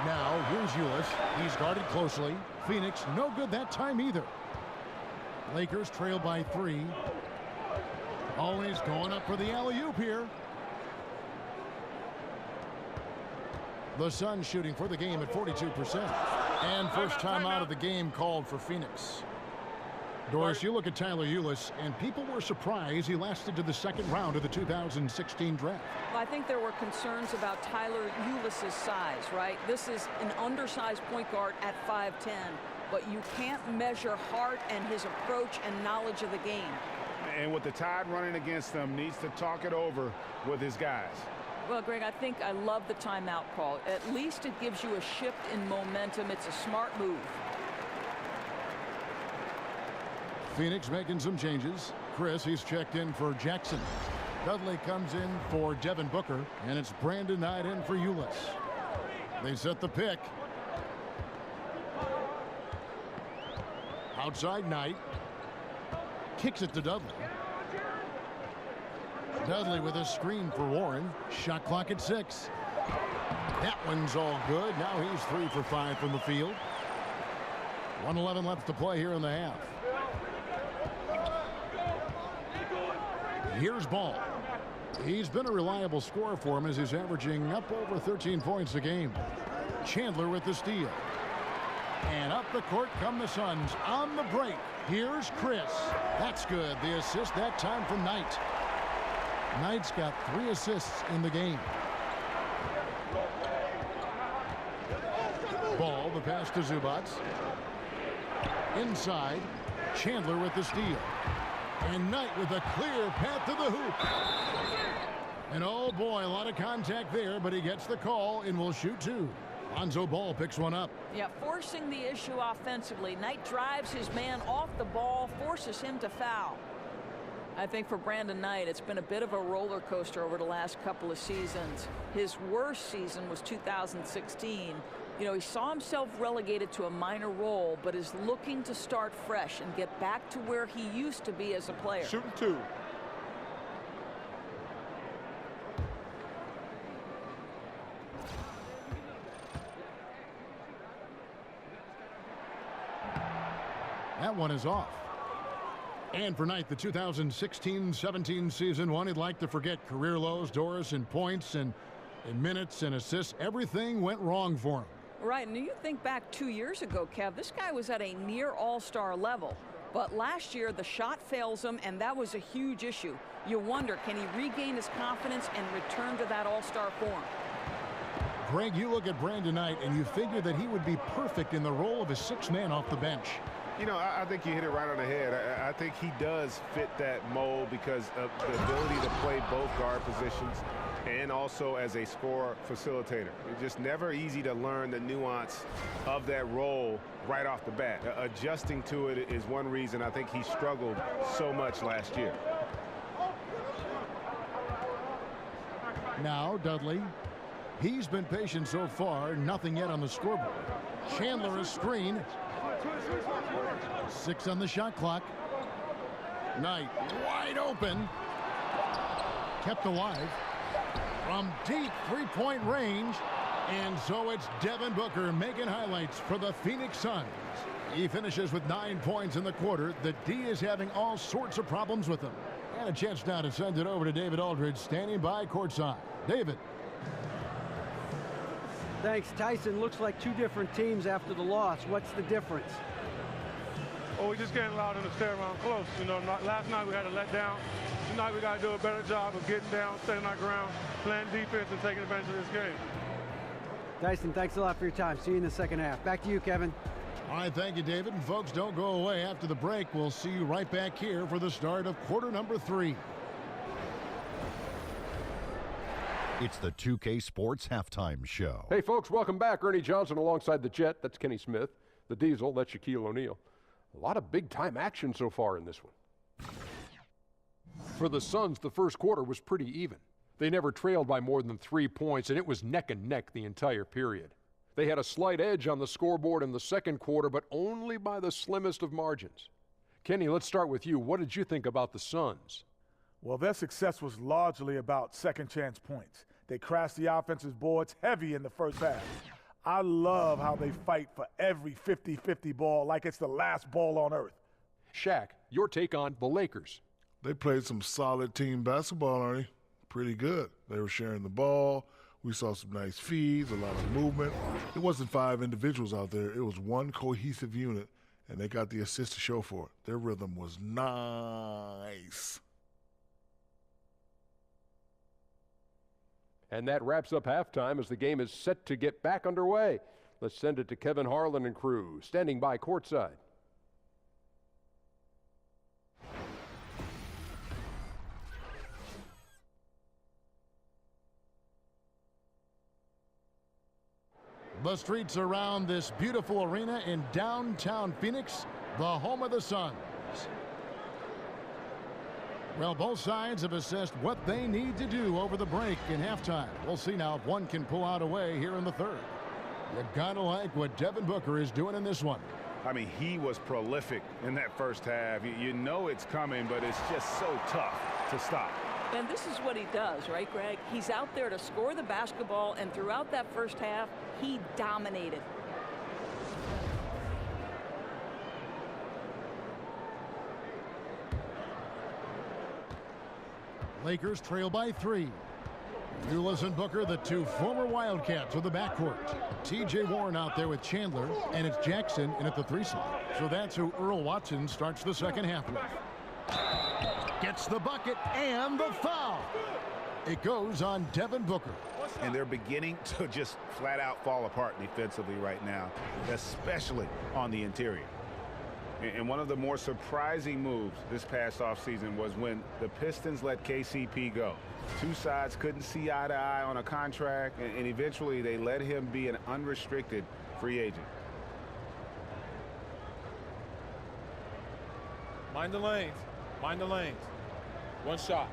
Now, here's Ulis. He's guarded closely. Phoenix, no good that time either. Lakers trail by 3. Always going up for the alley-oop here. The Suns shooting for the game at 42%. And first time out of the game called for Phoenix. Doris, you look at Tyler Ulis, and people were surprised he lasted to the second round of the 2016 draft. Well, I think there were concerns about Tyler Ulis' size, right? This is an undersized point guard at 5'10", but you can't measure heart and his approach and knowledge of the game. And with the Tide running against them, needs to talk it over with his guys. Well, Greg, I think I love the timeout call. At least it gives you a shift in momentum. It's a smart move. Phoenix making some changes. Chris, he's checked in for Jackson. Dudley comes in for Devin Booker, and it's Brandon Knight in for Ulis. They set the pick. Outside Knight. Kicks it to Dudley. Dudley with a screen for Warren. Shot clock at 6. That one's all good. Now he's 3 for 5 from the field. 1:11 left to play here in the half. Here's Ball. He's been a reliable scorer for him as he's averaging up over 13 points a game. Chandler with the steal. And up the court come the Suns on the break. Here's Chris. That's good. The assist that time from Knight. Knight's got 3 assists in the game. Ball, the pass to Zubats. Inside, Chandler with the steal. And Knight with a clear path to the hoop. And oh boy, a lot of contact there, but he gets the call and will shoot two. Lonzo Ball picks one up. Yeah, forcing the issue offensively. Knight drives his man off the ball, forces him to foul. I think for Brandon Knight, it's been a bit of a roller coaster over the last couple of seasons. His worst season was 2016. You know, he saw himself relegated to a minor role, but is looking to start fresh and get back to where he used to be as a player. Shooting two. That one is off. And for Knight, the 2016-17 season, one he'd like to forget. Career lows, Doris, in points and in minutes and assists. Everything went wrong for him. Right, and you think back 2 years ago, Kev, this guy was at a near all-star level. But last year, the shot fails him, and that was a huge issue. You wonder, can he regain his confidence and return to that all-star form? Greg, you look at Brandon Knight, and you figure that he would be perfect in the role of a sixth man off the bench. You know, I think you hit it right on the head. I think he does fit that mold because of the ability to play both guard positions and also as a scorer facilitator. It's just never easy to learn the nuance of that role right off the bat. Adjusting to it is one reason I think he struggled so much last year. Now Dudley. He's been patient so far. Nothing yet on the scoreboard. Chandler a screen. 6 on the shot clock. Knight wide open. Kept alive. From deep three-point range. And so it's Devin Booker making highlights for the Phoenix Suns. He finishes with 9 points in the quarter. The D is having all sorts of problems with him. And a chance now to send it over to David Aldridge, standing by courtside. David. Thanks, Tyson. Looks like two different teams after the loss. What's the difference? Well, we just can't allow them to stay around close. You know, last night we had a letdown. Tonight we got to do a better job of getting down, staying our ground, playing defense, and taking advantage of this game. Tyson, thanks a lot for your time. See you in the second half. Back to you, Kevin. All right, thank you, David. And folks, don't go away. After the break, we'll see you right back here for the start of quarter number 3. It's the 2K Sports Halftime Show. Hey, folks, welcome back. Ernie Johnson alongside the Jet. That's Kenny Smith. The Diesel, that's Shaquille O'Neal. A lot of big-time action so far in this one. For the Suns, the first quarter was pretty even. They never trailed by more than 3 points, and it was neck and neck the entire period. They had a slight edge on the scoreboard in the second quarter, but only by the slimmest of margins. Kenny, let's start with you. What did you think about the Suns? Well, their success was largely about second chance points. They crashed the offensive boards heavy in the first half. I love how they fight for every 50-50 ball like it's the last ball on earth. Shaq, your take on the Lakers. They played some solid team basketball, Ernie. Pretty good. They were sharing the ball. We saw some nice feeds, a lot of movement. It wasn't 5 individuals out there. It was one cohesive unit, and they got the assist to show for it. Their rhythm was nice. And that wraps up halftime as the game is set to get back underway. Let's send it to Kevin Harlan and crew, standing by courtside. The streets around this beautiful arena in downtown Phoenix, the home of the Suns. Well, both sides have assessed what they need to do over the break in halftime. We'll see now if one can pull out a way here in the third. You gotta like what Devin Booker is doing in this one. I mean, he was prolific in that first half. You know it's coming, but it's just so tough to stop. And this is what he does, right, Greg? He's out there to score the basketball, and throughout that first half, he dominated. Lakers trail by 3. Ulis and Booker, the two former Wildcats of the backcourt. T.J. Warren out there with Chandler, and it's Jackson in at the 3 slot. So that's who Earl Watson starts the second half with. Gets the bucket and the foul. It goes on Devin Booker. and they're beginning to just flat out fall apart defensively right now, especially on the interior. And one of the more surprising moves this past offseason was when the Pistons let KCP go. Two sides couldn't see eye to eye on a contract, and eventually they let him be an unrestricted free agent. Mind the lanes. Mind the lanes. One shot.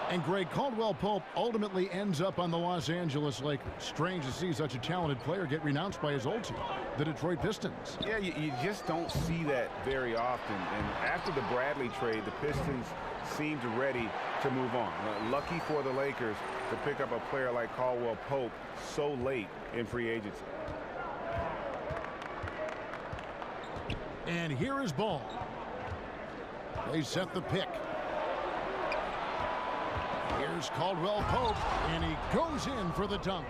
And Greg, Caldwell Pope ultimately ends up on the Los Angeles Lakers. Strange to see such a talented player get renounced by his old team, the Detroit Pistons. Yeah, you just don't see that very often. And after the Bradley trade, the Pistons seemed ready to move on. Lucky for the Lakers to pick up a player like Caldwell Pope so late in free agency. And here is Ball. They set the pick. Here's Caldwell Pope, and he goes in for the dunk.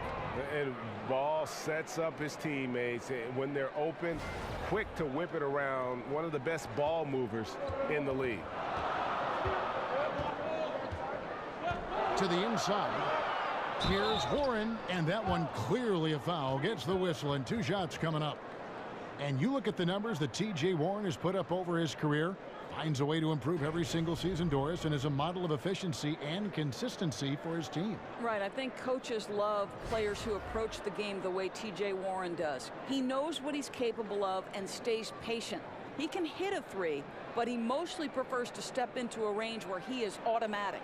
And Ball sets up his teammates when they're open, quick to whip it around. One of the best ball movers in the league. To the inside. Here's Warren, and that one clearly a foul. Gets the whistle, and 2 shots coming up. And you look at the numbers that T.J. Warren has put up over his career. Finds a way to improve every single season, Doris, and is a model of efficiency and consistency for his team. Right. I think coaches love players who approach the game the way T.J. Warren does. He knows what he's capable of and stays patient. He can hit a 3, but he mostly prefers to step into a range where he is automatic.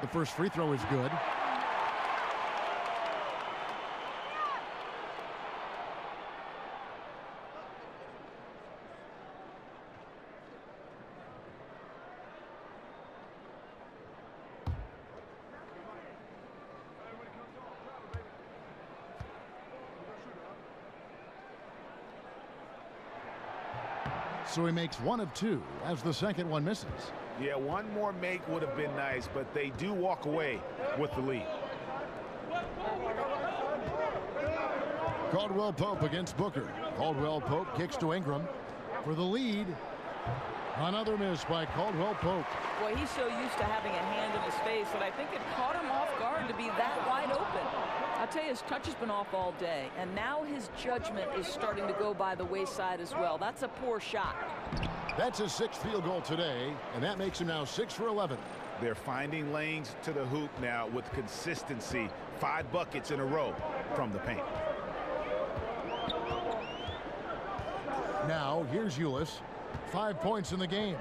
The first free throw is good. So he makes 1 of 2 as the second one misses. Yeah, one more make would have been nice, but they do walk away with the lead. Caldwell Pope against Booker. Caldwell Pope kicks to Ingram for the lead. Another miss by Caldwell Pope. Boy, he's so used to having a hand in his face that I think it caught him off guard to be that wide open. I'll tell you, his touch has been off all day, and now his judgment is starting to go by the wayside as well. That's a poor shot. That's his 6th field goal today, and that makes him now 6 for 11. They're finding lanes to the hoop now with consistency. 5 buckets in a row from the paint. Now, here's Ulis. 5 points in the game.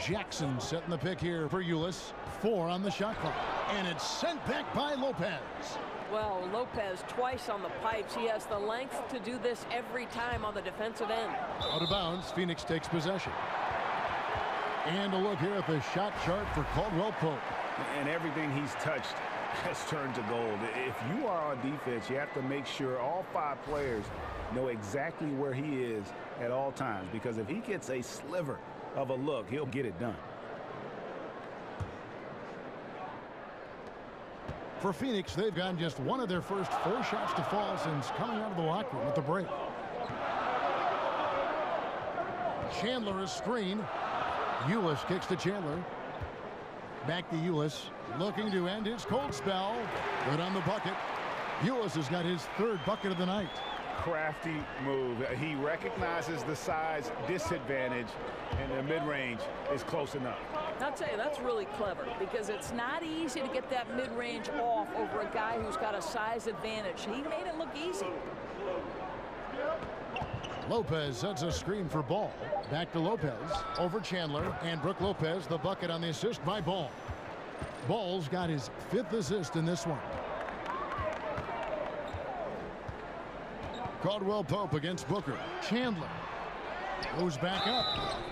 Jackson setting the pick here for Ulis. 4 on the shot clock. And it's sent back by Lopez. Well, Lopez twice on the pipes. He has the length to do this every time on the defensive end. Out of bounds, Phoenix takes possession. And a look here at the shot chart for Caldwell Pope. And everything he's touched has turned to gold. If you are on defense, you have to make sure all 5 players know exactly where he is at all times, because if he gets a sliver of a look, he'll get it done. For Phoenix, they've gotten just 1 of their first 4 shots to fall since coming out of the locker room at the break. Chandler is screen. Ulis kicks to Chandler. Back to Ulis, looking to end his cold spell. Good on the bucket. Ulis has got his 3rd bucket of the night. Crafty move. He recognizes the size disadvantage, and the mid-range is close enough. I'll tell you, that's really clever, because it's not easy to get that mid-range off over a guy who's got a size advantage. He made it look easy. Lopez sets a screen for Ball. Back to Lopez. Over Chandler. And Brook Lopez, the bucket on the assist by Ball. Ball's got his 5th assist in this one. Caldwell Pope against Booker. Chandler goes back up.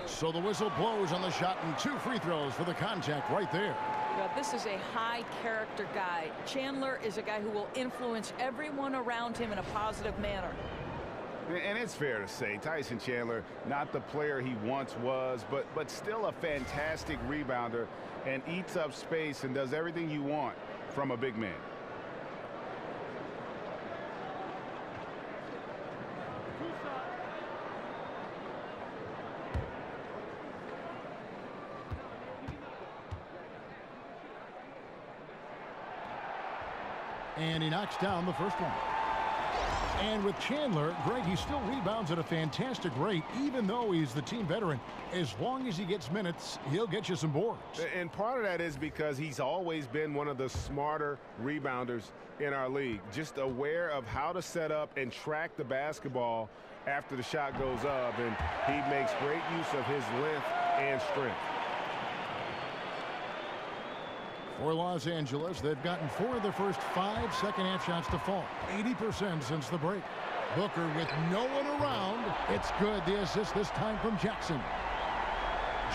So the whistle blows on the shot, and 2 free throws for the contact right there. Well, this is a high-character guy. Chandler is a guy who will influence everyone around him in a positive manner. And it's fair to say, Tyson Chandler, not the player he once was, but still a fantastic rebounder and eats up space and does everything you want from a big man. And he knocks down the first one. And with Chandler, Greg, he still rebounds at a fantastic rate, even though he's the team veteran. As long as he gets minutes, he'll get you some boards. And part of that is because he's always been one of the smarter rebounders in our league, just aware of how to set up and track the basketball after the shot goes up, and he makes great use of his length and strength. For Los Angeles, they've gotten 4 of their first 5 second-half shots to fall. 80% since the break. Booker with no one around. It's good. The assist this time from Jackson.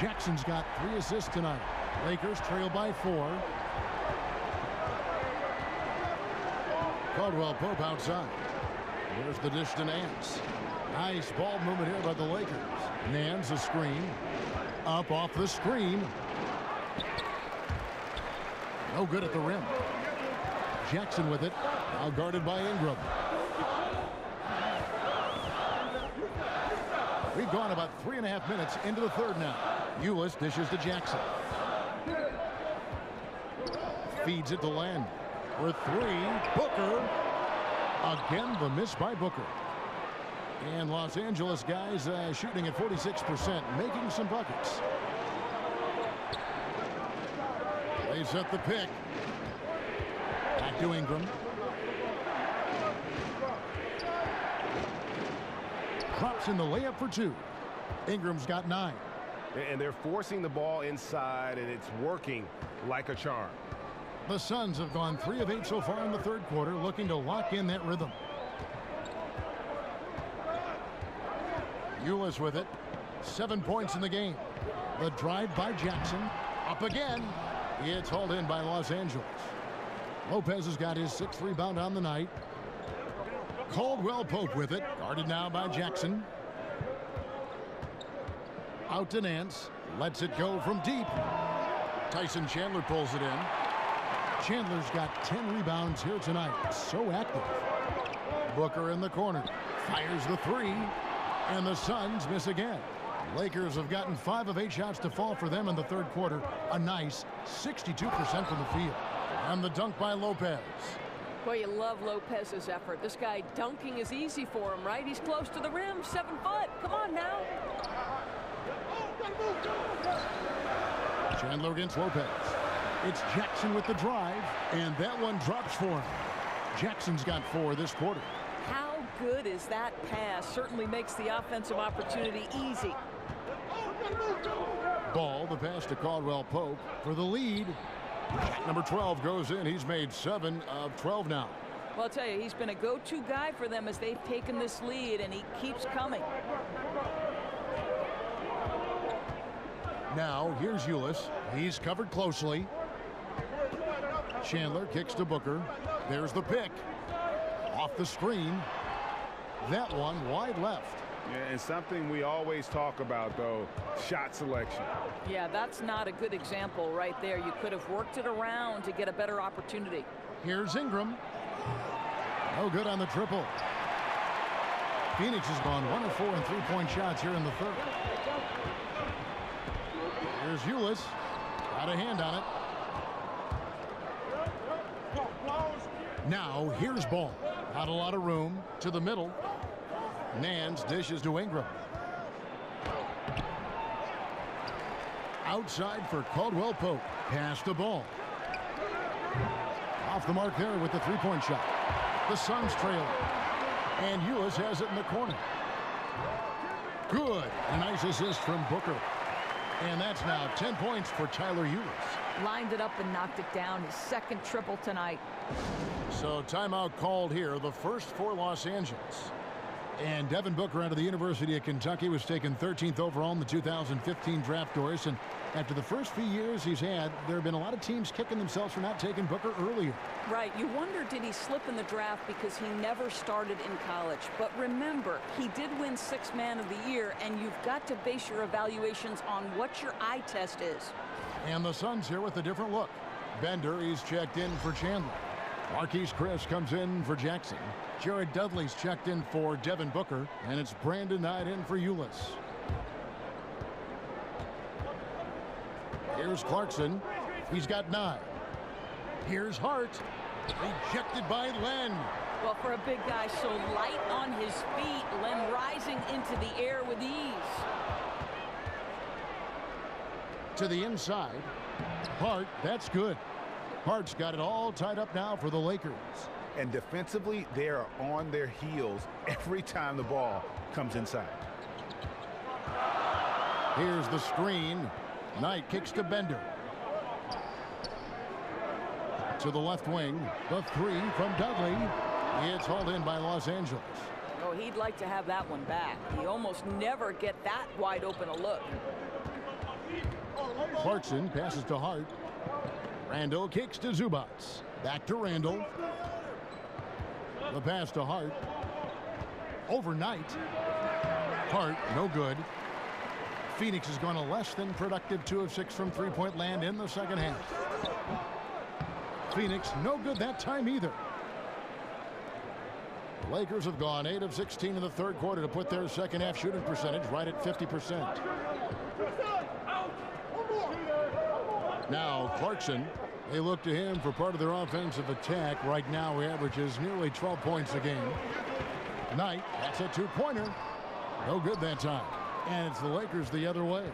Jackson's got 3 assists tonight. Lakers trail by 4. Caldwell Pope outside. Here's the dish to Nance. Nice ball movement here by the Lakers. Nance a screen. Up off the screen. No good at the rim. Jackson with it. Now guarded by Ingram. We've gone about 3.5 minutes into the third now. Ulis dishes to Jackson. Feeds it to Land. For 3. Booker. Again, the miss by Booker. And Los Angeles guys shooting at 46%, making some buckets. They set the pick. Back to Ingram. Drops in the layup for 2. Ingram's got 9. And they're forcing the ball inside, and it's working like a charm. The Suns have gone 3 of 8 so far in the third quarter, looking to lock in that rhythm. Ulis with it. 7 points in the game. The drive by Jackson. Up again. It's hauled in by Los Angeles. Lopez has got his 6th rebound on the night. Caldwell Pope with it. Guarded now by Jackson. Out to Nance. Lets it go from deep. Tyson Chandler pulls it in. Chandler's got 10 rebounds here tonight. So active. Booker in the corner. Fires the 3. And the Suns miss again. Lakers have gotten 5 of 8 shots to fall for them in the third quarter. A nice 62% from the field. And the dunk by Lopez. Boy, you love Lopez's effort. This guy dunking is easy for him, right? He's close to the rim, 7 foot. Come on now. Chandler against Lopez. It's Jackson with the drive, and that one drops for him. Jackson's got 4 this quarter. How good is that pass? Certainly makes the offensive opportunity easy. Ball, the pass to Caldwell Pope for the lead. Number 12 goes in. He's made 7 of 12 now. Well, I'll tell you, he's been a go-to guy for them as they've taken this lead, and he keeps coming. Now, here's Ulis. He's covered closely. Chandler kicks to Booker. There's the pick. Off the screen. That one wide left. Yeah, and something we always talk about, though, shot selection. Yeah, that's not a good example right there. You could have worked it around to get a better opportunity. Here's Ingram. No good on the triple. Phoenix has gone 1 of 4 in 3-point shots here in the third. Here's Ulis. Got a hand on it. Now, here's Ball. Not a lot of room. To the middle. Nance dishes to Ingram. Outside for Caldwell Pope. Pass to Ball. Off the mark there with the 3-point shot. The Suns trail. And Ulis has it in the corner. Good. A nice assist from Booker. And that's now 10 points for Tyler Ulis. Lined it up and knocked it down. His 2nd triple tonight. So timeout called here. The first for Los Angeles. And Devin Booker out of the University of Kentucky was taken 13th overall in the 2015 draft, Doris. And after the first few years he's had, there have been a lot of teams kicking themselves for not taking Booker earlier. Right. You wonder, did he slip in the draft because he never started in college? But remember, he did win Sixth Man of the Year, and you've got to base your evaluations on what your eye test is. And the Suns here with a different look. Bender, he's checked in for Chandler. Marquise Chris comes in for Jackson. Jared Dudley's checked in for Devin Booker, and it's Brandon Knight in for Ulis. Here's Clarkson. He's got 9. Here's Hart. Ejected by Len. Well, for a big guy so light on his feet, Len rising into the air with ease. To the inside. Hart, that's good. Hart's got it all tied up now for the Lakers. And defensively, they are on their heels every time the ball comes inside. Here's the screen. Knight kicks to Bender. To the left wing. The 3 from Dudley. It's hauled in by Los Angeles. Oh, he'd like to have that one back. He almost never get that wide open a look. Clarkson passes to Hart. Randall kicks to Zubats. Back to Randall. The pass to Hart. Overnight. Hart, no good. Phoenix has gone a less than productive 2 of 6 from three-point land in the second half. Phoenix, no good that time either. The Lakers have gone 8 of 16 in the third quarter to put their second half shooting percentage right at 50%. Now Clarkson, they look to him for part of their offensive attack. Right now he averages nearly 12 points a game. Knight, that's a 2-pointer. No good that time. And it's the Lakers the other way.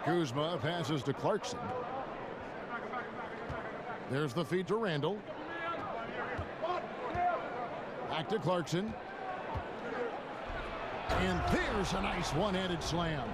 Kuzma passes to Clarkson. There's the feed to Randall. Back to Clarkson. And there's a nice one-handed slam.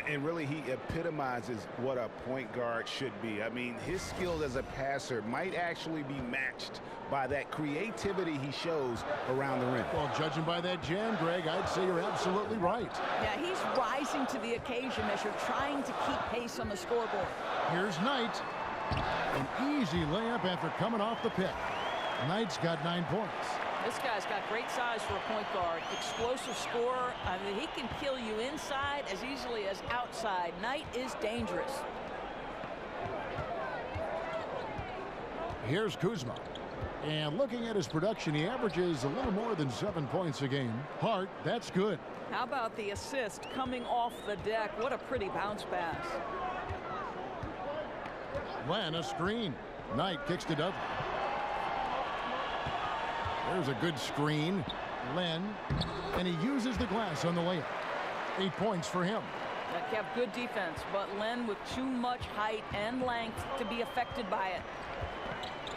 And really, he epitomizes what a point guard should be. I mean, his skill as a passer might actually be matched by that creativity he shows around the rim. Well, judging by that jam, Greg, I'd say you're absolutely right. Yeah, he's rising to the occasion as you're trying to keep pace on the scoreboard. Here's Knight. An easy layup after coming off the pick. Knight's got 9 points. This guy's got great size for a point guard. Explosive scorer. I mean, he can kill you inside as easily as outside. Knight is dangerous. Here's Kuzma. And looking at his production, he averages a little more than 7 points a game. Hart, that's good. How about the assist coming off the deck? What a pretty bounce pass. Len, a screen. Knight kicks to Dudley. There's a good screen. Len, and he uses the glass on the layup. 8 points for him. That kept good defense, but Len with too much height and length to be affected by it.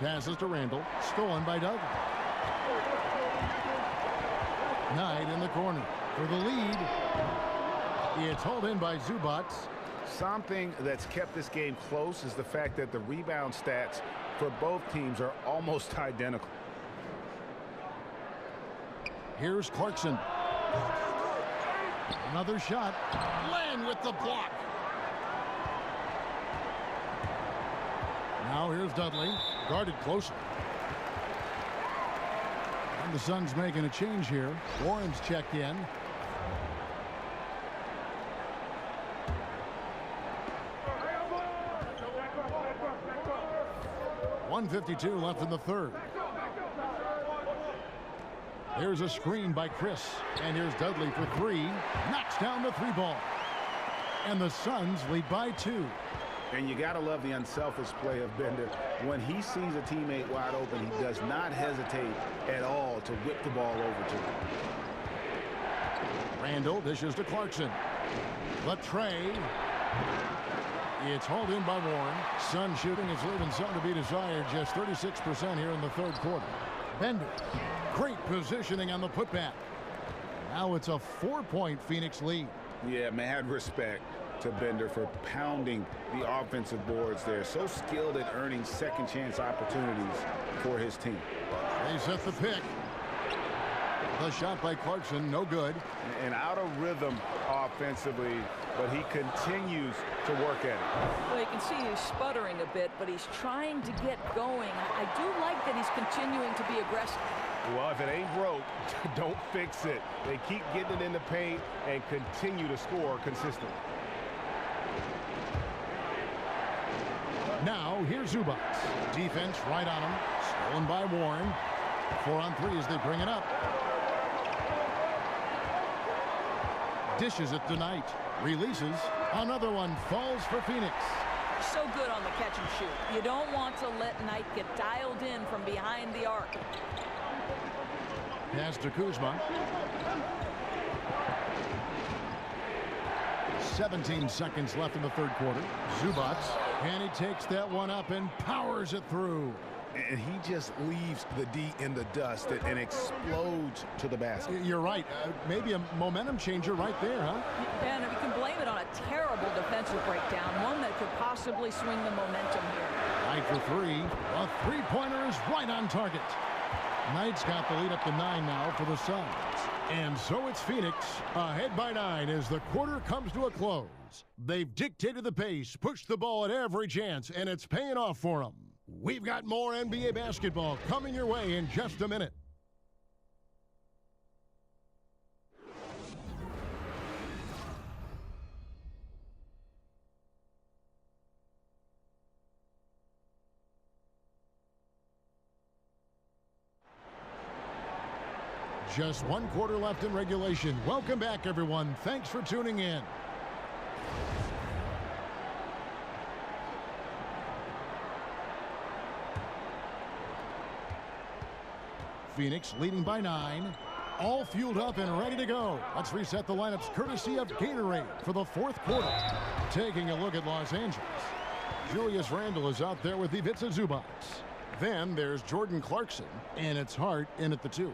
Passes to Randall, stolen by Dudley. Knight in the corner for the lead. It's hauled in by Zubats. Something that's kept this game close is the fact that the rebound stats for both teams are almost identical. Here's Clarkson. Another shot. Len with the block. Now here's Dudley. Guarded closer. And the Suns making a change here. Warren's checked in. .152 left in the third. There's a screen by Chris. And here's Dudley for 3. Knocks down the 3 ball. And the Suns lead by 2. And you got to love the unselfish play of Bender. When he sees a teammate wide open, he does not hesitate at all to whip the ball over to him. Randall dishes to Clarkson. The tray. It's hauled in by Warren. Sun shooting is leaving some to be desired. Just 36% here in the third quarter. Bender. Great positioning on the putback. Now it's a 4-point Phoenix lead. Yeah, mad respect to Bender for pounding the offensive boards there. So skilled at earning second chance opportunities for his team. They set the pick. The shot by Clarkson, no good. And out of rhythm offensively, but he continues to work at it. Well, you can see he's sputtering a bit, but he's trying to get going. I do like that he's continuing to be aggressive. Well, if it ain't broke, don't fix it. They keep getting it in the paint and continue to score consistently. Now, here's Zubac. Defense right on him. Stolen by Warren. 4-on-3 as they bring it up. Dishes it to Knight. Releases. Another one falls for Phoenix. So good on the catch and shoot. You don't want to let Knight get dialed in from behind the arc. Pass to Kuzma. 17 seconds left in the third quarter. Zubac. And he takes that one up and powers it through. And he just leaves the D in the dust and explodes to the basket. You're right. Maybe a momentum changer right there, huh? And you can blame it on a terrible defensive breakdown, one that could possibly swing the momentum here. Knight for three. A three-pointer is right on target. Knight's got the lead up to 9 now for the Suns. And so it's Phoenix ahead by 9 as the quarter comes to a close. They've dictated the pace, pushed the ball at every chance, and it's paying off for them. We've got more NBA basketball coming your way in just a minute. Just one quarter left in regulation. Welcome back, everyone. Thanks for tuning in. Phoenix leading by 9. All fueled up and ready to go. Let's reset the lineups courtesy of Gatorade for the fourth quarter. Taking a look at Los Angeles. Julius Randle is out there with Ivica Zubac. Then there's Jordan Clarkson, and it's Hart in at the 2.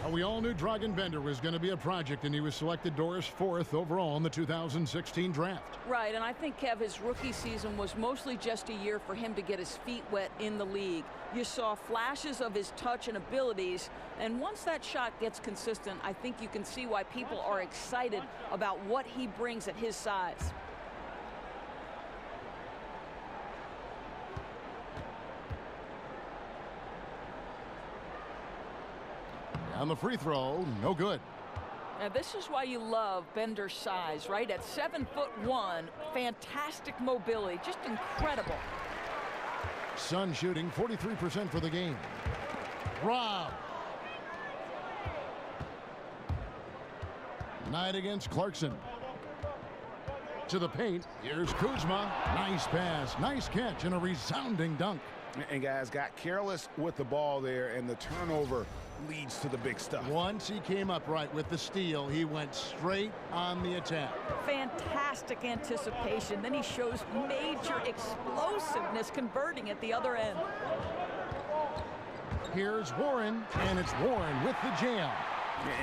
We all knew Dragan Bender was going to be a project, and he was selected Doris 4th overall in the 2016 draft. Right, and I think, Kev, his rookie season was mostly just a year for him to get his feet wet in the league. You saw flashes of his touch and abilities, and once that shot gets consistent, I think you can see why people are excited about what he brings at his size. On the free throw, no good. Now, this is why you love Bender's size, right? At 7'1", fantastic mobility, just incredible. Sun shooting 43% for the game. Rob. Knight against Clarkson. To the paint. Here's Kuzma. Nice pass, nice catch, and a resounding dunk. And guys got careless with the ball there, and the turnover leads to the big stuff. Once he came up right with the steal, he went straight on the attack. Fantastic anticipation. Then he shows major explosiveness converting at the other end. Here's Warren, and it's Warren with the jam.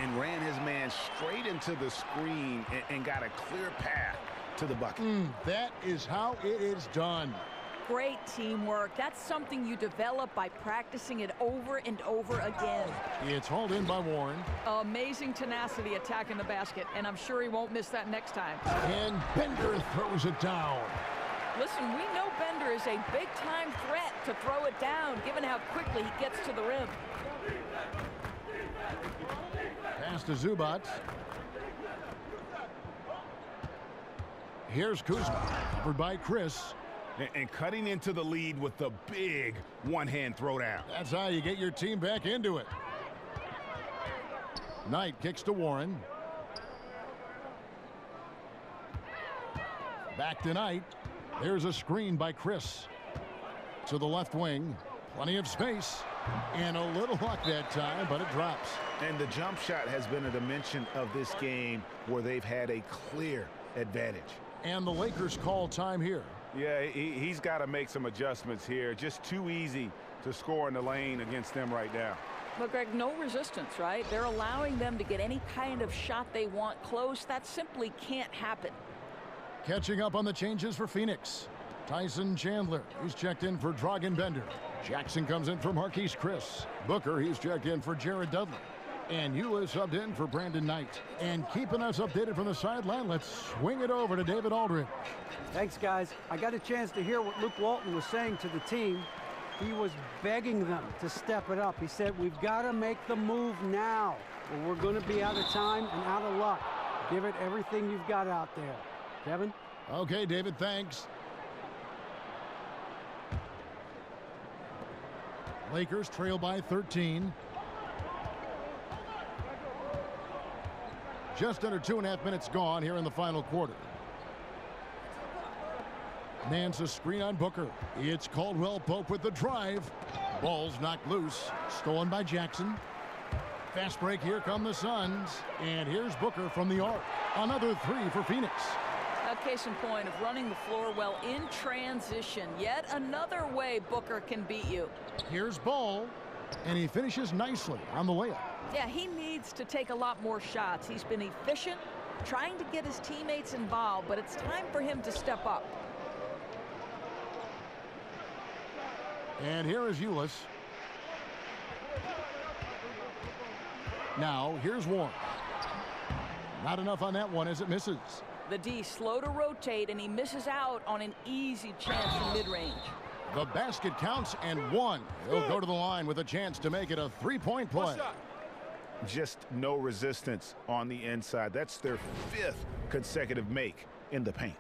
And ran his man straight into the screen and got a clear path to the bucket. That is how it is done. Great teamwork. That's something you develop by practicing it over and over again. It's hauled in by Warren. Amazing tenacity attacking the basket, and I'm sure he won't miss that next time. And Bender throws it down. Listen, we know Bender is a big-time threat to throw it down, given how quickly he gets to the rim. Pass to Zubac. Here's Kuzma, covered by Chris. And cutting into the lead with the big one-hand throwdown. That's how you get your team back into it. Knight kicks to Warren. Back to Knight. There's a screen by Chris. To the left wing. Plenty of space. And a little luck that time, but it drops. And the jump shot has been a dimension of this game where they've had a clear advantage. And the Lakers call time here. Yeah, he's got to make some adjustments here. Just too easy to score in the lane against them right now. But, Greg, no resistance, right? They're allowing them to get any kind of shot they want close. That simply can't happen. Catching up on the changes for Phoenix. Tyson Chandler, he's checked in for Dragan Bender. Jackson comes in for Marquise Chris. Booker, he's checked in for Jared Dudley. And Eula subbed in for Brandon Knight. And keeping us updated from the sideline, let's swing it over to David Aldridge. Thanks, guys. I got a chance to hear what Luke Walton was saying to the team. He was begging them to step it up. He said, we've got to make the move now, or we're going to be out of time and out of luck. Give it everything you've got out there. Kevin? Okay, David, thanks. Lakers trail by 13. Just under 2.5 minutes gone here in the final quarter. Nance a screen on Booker. It's Caldwell Pope with the drive. Ball's knocked loose. Stolen by Jackson. Fast break. Here come the Suns. And here's Booker from the arc. Another three for Phoenix. A case in point of running the floor well in transition. Yet another way Booker can beat you. Here's Ball. And he finishes nicely on the layup. Yeah, he needs to take a lot more shots. He's been efficient, trying to get his teammates involved, but it's time for him to step up. And here is Ulis. Now, here's Warren. Not enough on that one as it misses. The D slow to rotate, and he misses out on an easy chance from mid-range. The basket counts and one. He'll go to the line with a chance to make it a three-point play. Just no resistance on the inside. That's their 5th consecutive make in the paint.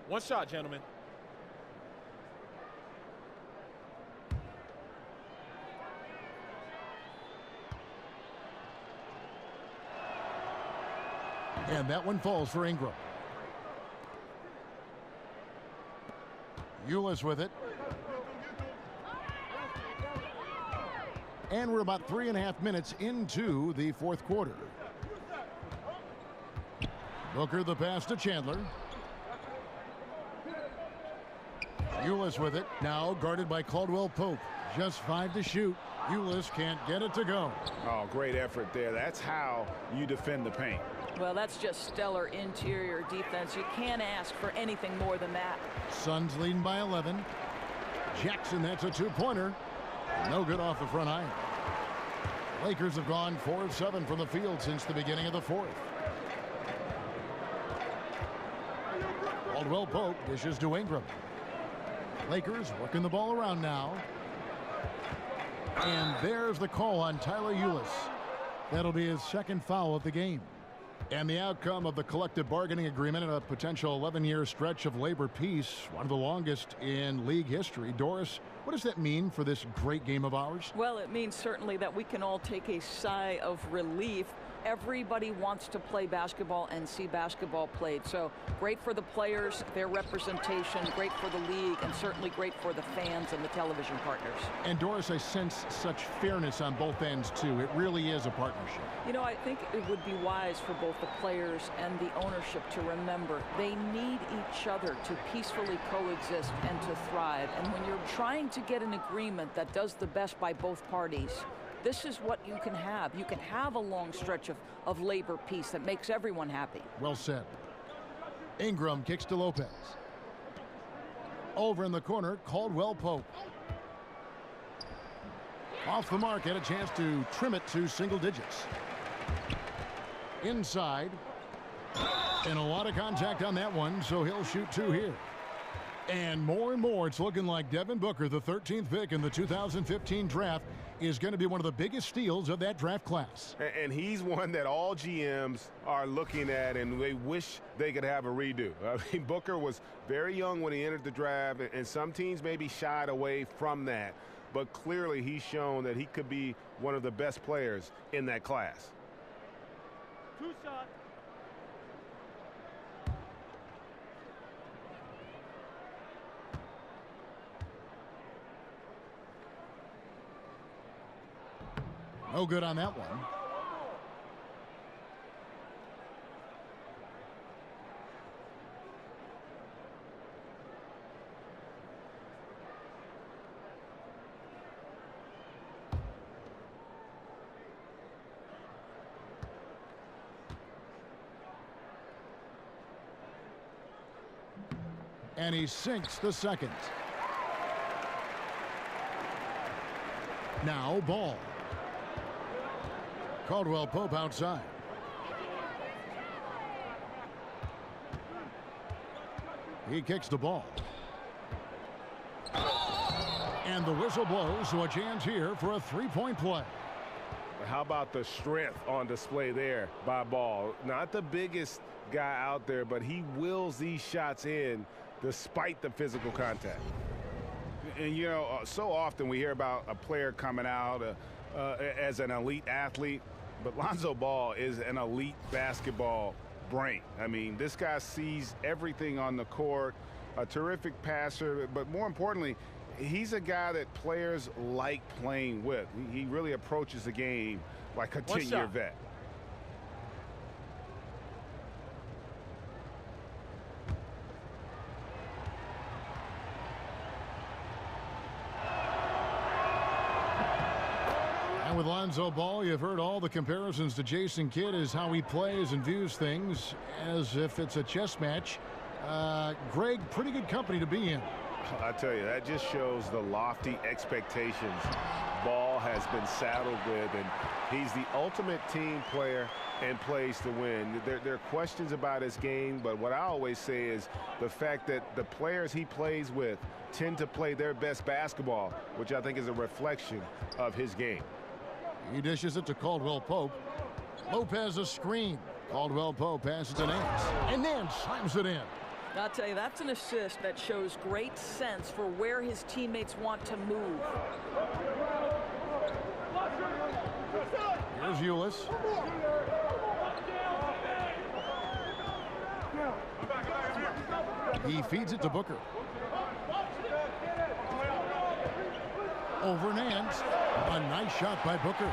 One shot, gentlemen. And that one falls for Ingram. Ulis with it. And we're about 3.5 minutes into the fourth quarter. Booker the pass to Chandler. Ulis with it. Now guarded by Caldwell Pope. Just 5 to shoot. Ulis can't get it to go. Oh, great effort there. That's how you defend the paint. Well, that's just stellar interior defense. You can't ask for anything more than that. Suns leading by 11. Jackson, that's a two-pointer. No good off the front iron. Lakers have gone 4 of 7 from the field since the beginning of the fourth. Caldwell Pope dishes to Ingram. Lakers working the ball around now. And there's the call on Tyler Ulis. That'll be his second foul of the game. And the outcome of the collective bargaining agreement and a potential 11-year stretch of labor peace, one of the longest in league history. Doris, what does that mean for this great game of ours? Well, it means certainly that we can all take a sigh of relief. Everybody wants to play basketball and see basketball played. So great for the players, their representation, great for the league, and certainly great for the fans and the television partners. And Doris, I sense such fairness on both ends, too. It really is a partnership. You know, I think it would be wise for both the players and the ownership to remember they need each other to peacefully coexist and to thrive. And when you're trying to get an agreement that does the best by both parties, this is what you can have. You can have a long stretch of labor peace that makes everyone happy. Well said. Ingram kicks to Lopez. Over in the corner, Caldwell Pope. Off the mark, had a chance to trim it to single digits. Inside. And a lot of contact on that one, so he'll shoot 2 here. And more, it's looking like Devin Booker, the 13th pick in the 2015 draft, is going to be one of the biggest steals of that draft class. And he's one that all GMs are looking at, and they wish they could have a redo. I mean, Booker was very young when he entered the draft, and some teams maybe shied away from that. But clearly he's shown that he could be one of the best players in that class. 2 shots. No good on that one. And he sinks the second. Now ball. Caldwell Pope outside. He kicks the ball. And the whistle blows, so a chance here for a three-point play. How about the strength on display there by Ball? Not the biggest guy out there, but he wills these shots in despite the physical contact. And, you know, so often we hear about a player coming out as an elite athlete, but Lonzo Ball is an elite basketball brain. I mean, this guy sees everything on the court, a terrific passer, but more importantly, he's a guy that players like playing with. He really approaches the game like a 10-year vet. And with Lonzo Ball, you've heard all the comparisons to Jason Kidd as how he plays and views things as if it's a chess match. Greg, pretty good company to be in. I tell you, that just shows the lofty expectations Ball has been saddled with, and he's the ultimate team player and plays to win. There are questions about his game, but what I always say is the fact that the players he plays with tend to play their best basketball, which I think is a reflection of his game. He dishes it to Caldwell Pope. Lopez a screen. Caldwell Pope passes to Nance, and Nance slams it in. I'll tell you, that's an assist that shows great sense for where his teammates want to move. Here's Ulis. He feeds it to Booker. Over Nance. A nice shot by Booker.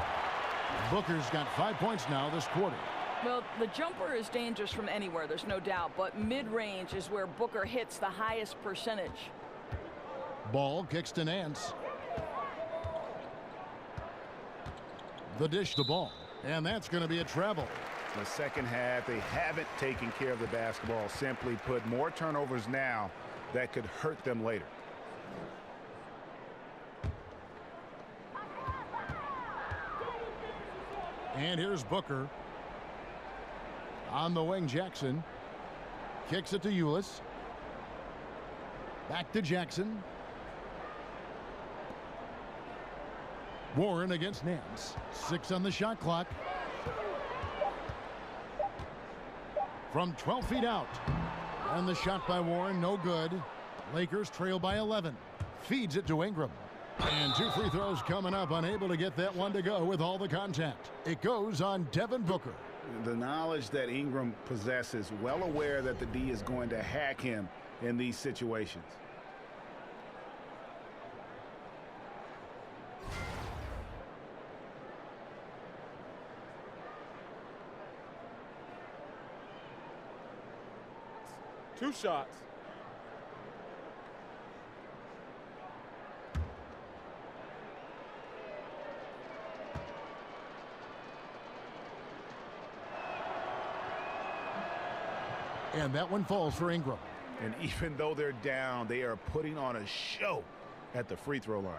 Booker's got 5 points now this quarter. Well, the jumper is dangerous from anywhere, there's no doubt, but mid-range is where Booker hits the highest percentage. Ball kicks to Nance. The dish to Ball, and that's going to be a travel. In the second half, they haven't taken care of the basketball. Simply put, more turnovers now that could hurt them later. And here's Booker. On the wing, Jackson. Kicks it to Ulis. Back to Jackson. Warren against Nance. 6 on the shot clock. From 12 feet out. And the shot by Warren, no good. Lakers trail by 11. Feeds it to Ingram. And 2 free throws coming up, unable to get that one to go with all the contact. It goes on Devin Booker. The knowledge that Ingram possesses, well aware that the D is going to hack him in these situations. Two shots. And that one falls for Ingram. And even though they're down, they are putting on a show at the free throw line.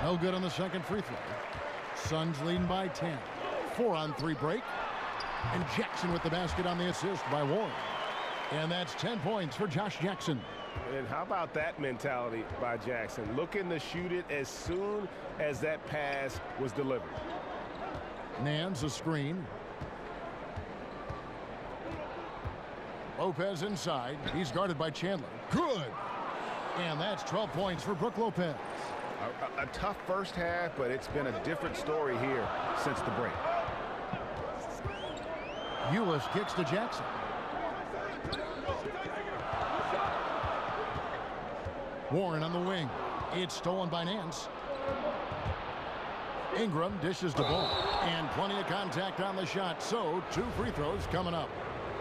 No good on the second free throw. Suns leading by 10. 4-on-3 break. And Jackson with the basket on the assist by Warren. And that's 10 points for Josh Jackson. And how about that mentality by Jackson? Looking to shoot it as soon as that pass was delivered. Nance a screen. Lopez inside. He's guarded by Chandler. Good. And that's 12 points for Brook Lopez. A tough first half, but it's been a different story here since the break. Ulis kicks to Jackson. Warren on the wing. It's stolen by Nance. Ingram dishes the ball. And plenty of contact on the shot, so 2 free throws coming up.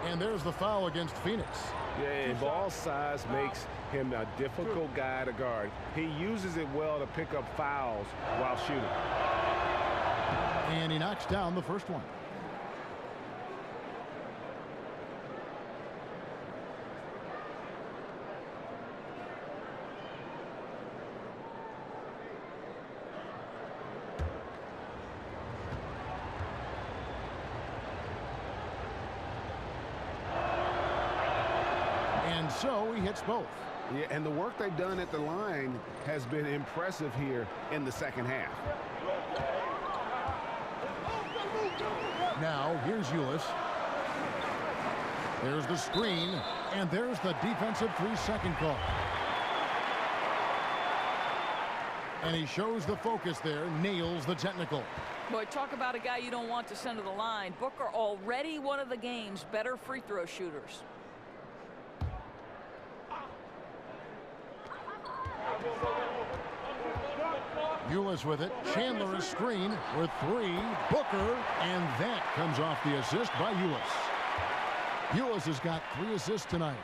And there's the foul against Phoenix. Yeah, and ball size makes him a difficult guy to guard. He uses it well to pick up fouls while shooting. And he knocks down the first one. And so he hits both. Yeah, and the work they've done at the line has been impressive here in the second half. Now, here's Ulis. There's the screen, and there's the defensive 3-second call. And he shows the focus there, nails the technical. Boy, talk about a guy you don't want to send to the line. Booker already one of the game's better free throw shooters. Ulis with it. Chandler a screen with 3. Booker, and that comes off the assist by Ulis. Ulis has got 3 assists tonight.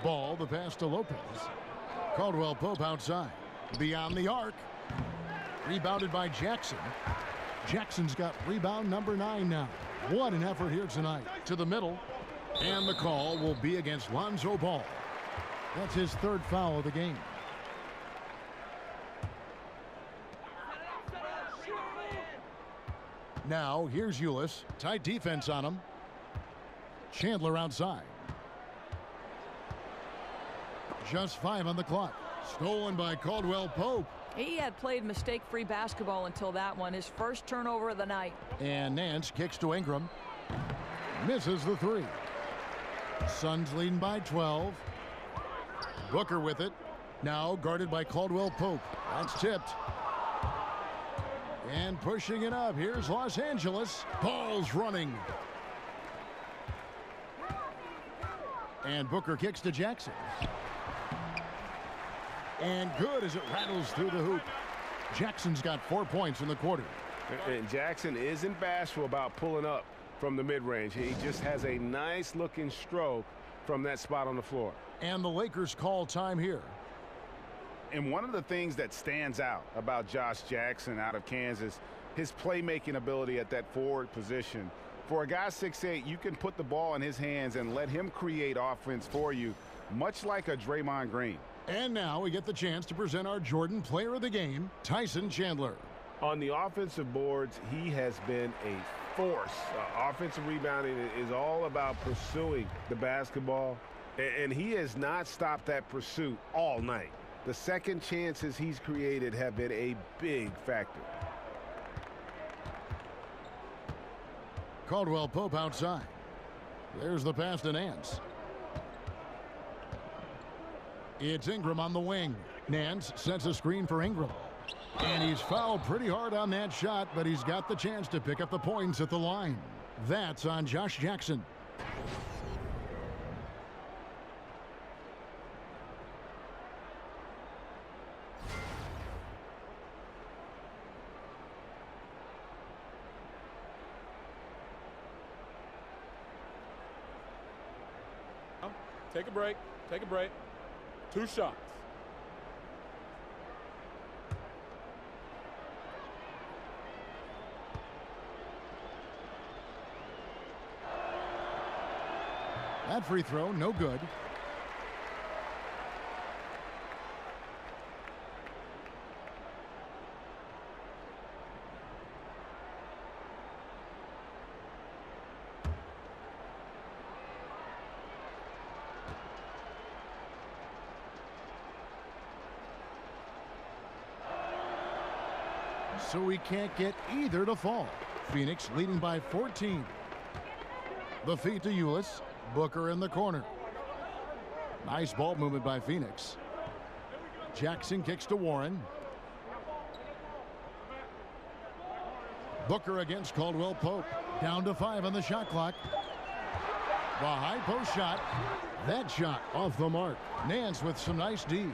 Ball, the pass to Lopez. Caldwell Pope outside. Beyond the arc. Rebounded by Jackson. Jackson's got rebound number 9 now. What an effort here tonight. To the middle. And the call will be against Lonzo Ball. That's his 3rd foul of the game. Now, here's Ulis. Tight defense on him. Chandler outside. Just 5 on the clock. Stolen by Caldwell Pope. He had played mistake-free basketball until that one. His first turnover of the night. And Nance kicks to Ingram. Misses the 3. Suns leading by 12. Booker with it. Now guarded by Caldwell Pope. That's tipped. And pushing it up. Here's Los Angeles. Ball's running. And Booker kicks to Jackson. And good as it rattles through the hoop. Jackson's got 4 points in the quarter. And Jackson isn't bashful about pulling up from the mid-range. He just has a nice-looking stroke from that spot on the floor. And the Lakers call time here. And one of the things that stands out about Josh Jackson out of Kansas, his playmaking ability at that forward position. For a guy 6'8", you can put the ball in his hands and let him create offense for you, much like a Draymond Green. And now we get the chance to present our Jordan Player of the Game, Tyson Chandler. On the offensive boards, he has been a force. Offensive rebounding is all about pursuing the basketball, and he has not stopped that pursuit all night. The second chances he's created have been a big factor. Caldwell Pope outside. There's the pass to Nance. It's Ingram on the wing. Nance sets a screen for Ingram. And he's fouled pretty hard on that shot, but he's got the chance to pick up the points at the line. That's on Josh Jackson. Take a break. Take a break. 2 shots. That free throw, no good. So we can't get either to fall. Phoenix leading by 14. The feed to Ulis. Booker in the corner. Nice ball movement by Phoenix. Jackson kicks to Warren. Booker against Caldwell Pope. Down to 5 on the shot clock. The high post shot. That shot off the mark. Nance with some nice D.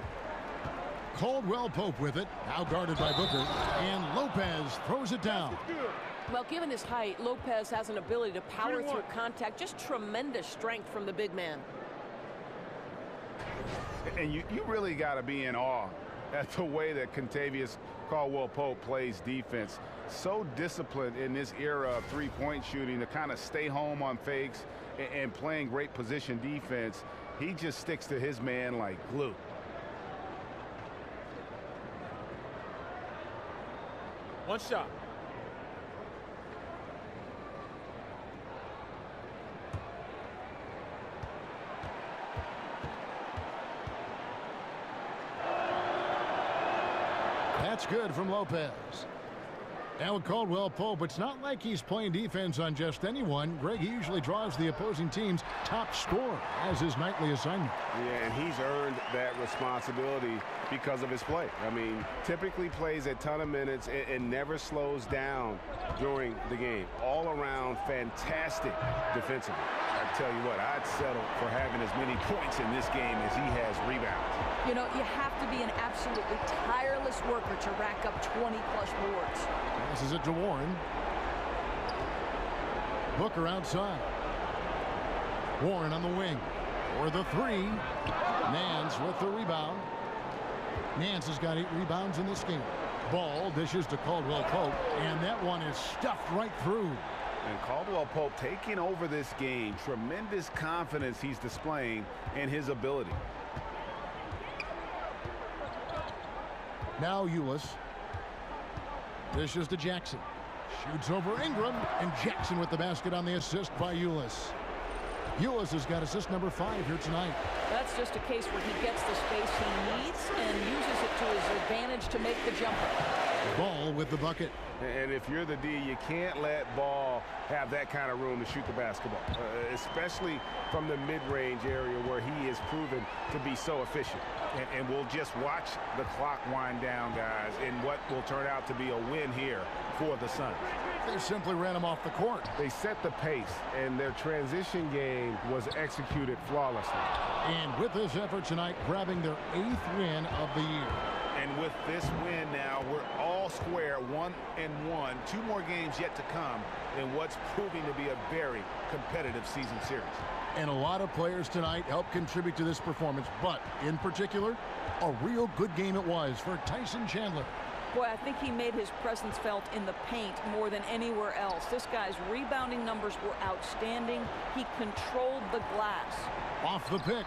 Caldwell Pope with it. Now guarded by Booker. And Lopez throws it down. Well, given his height, Lopez has an ability to power through contact. Just tremendous strength from the big man. And you really got to be in awe at the way that Kentavious Caldwell-Pope plays defense. So disciplined in this era of three-point shooting to kind of stay home on fakes and playing great position defense. He just sticks to his man like glue. One shot. That's good from Lopez. Now with Caldwell-Pope, it's not like he's playing defense on just anyone. Greg, he usually draws the opposing team's top scorer as his nightly assignment. Yeah, and he's earned that responsibility because of his play. I mean, typically plays a ton of minutes and never slows down during the game. All around fantastic defensively. I tell you what, I'd settle for having as many points in this game as he has rebounds. You know, you have to be an absolutely tireless worker to rack up 20-plus boards. Passes it to Warren. Booker outside. Warren on the wing for the three. Nance with the rebound. Nance has got 8 rebounds in this game. Ball dishes to Caldwell-Pope, and that one is stuffed right through. And Caldwell-Pope taking over this game. Tremendous confidence he's displaying in his ability. Now Ulis. Dishes to Jackson. Shoots over Ingram, and Jackson with the basket on the assist by Ulis. Ulis has got assist number 5 here tonight. That's just a case where he gets the space he needs and uses it to his advantage to make the jumper. Ball with the bucket. And if you're the D, you can't let Ball have that kind of room to shoot the basketball, especially from the mid-range area where he is proven to be so efficient. And we'll just watch the clock wind down, guys, in what will turn out to be a win here for the Suns. They simply ran him off the court. They set the pace, and their transition game was executed flawlessly. And with this effort tonight, grabbing their 8th win of the year. And with this win now, we're all square, 1-1. 2 more games yet to come in what's proving to be a very competitive season series. And a lot of players tonight helped contribute to this performance, but in particular, a real good game it was for Tyson Chandler. Boy, I think he made his presence felt in the paint more than anywhere else. This guy's rebounding numbers were outstanding. He controlled the glass. Off the pick.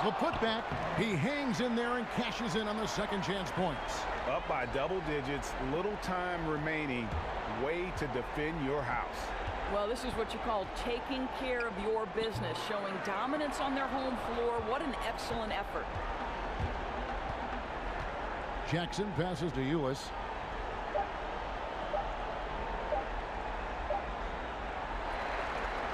The putback. He hangs in there and cashes in on the second chance points. Up by double digits, little time remaining. Way to defend your house. Well, this is what you call taking care of your business, showing dominance on their home floor. What an excellent effort. Jackson passes to Ulis.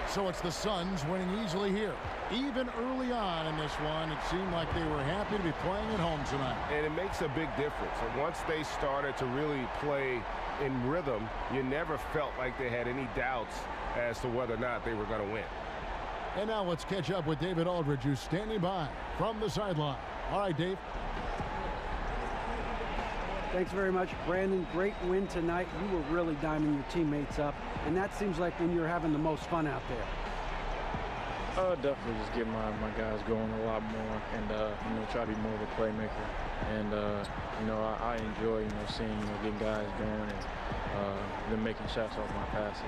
So it's the Suns winning easily here. Even early on in this one, it seemed like they were happy to be playing at home tonight. And it makes a big difference. And once they started to really play in rhythm, you never felt like they had any doubts as to whether or not they were going to win. And now let's catch up with David Aldridge, who's standing by from the sideline. All right, Dave. Thanks very much, Brandon. Great win tonight. You were really diming your teammates up, and that seems like when you're having the most fun out there. Definitely just get my guys going a lot more, and try to be more of a playmaker. And I enjoy seeing getting guys going and them making shots off my passes.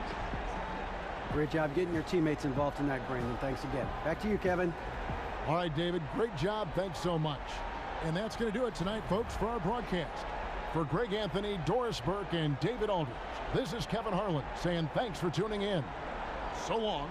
Great job getting your teammates involved tonight, Brandon. Thanks again. Back to you, Kevin. All right, David. Great job. Thanks so much. And that's going to do it tonight, folks, for our broadcast. For Greg Anthony, Doris Burke, and David Aldridge, this is Kevin Harlan saying thanks for tuning in. So long.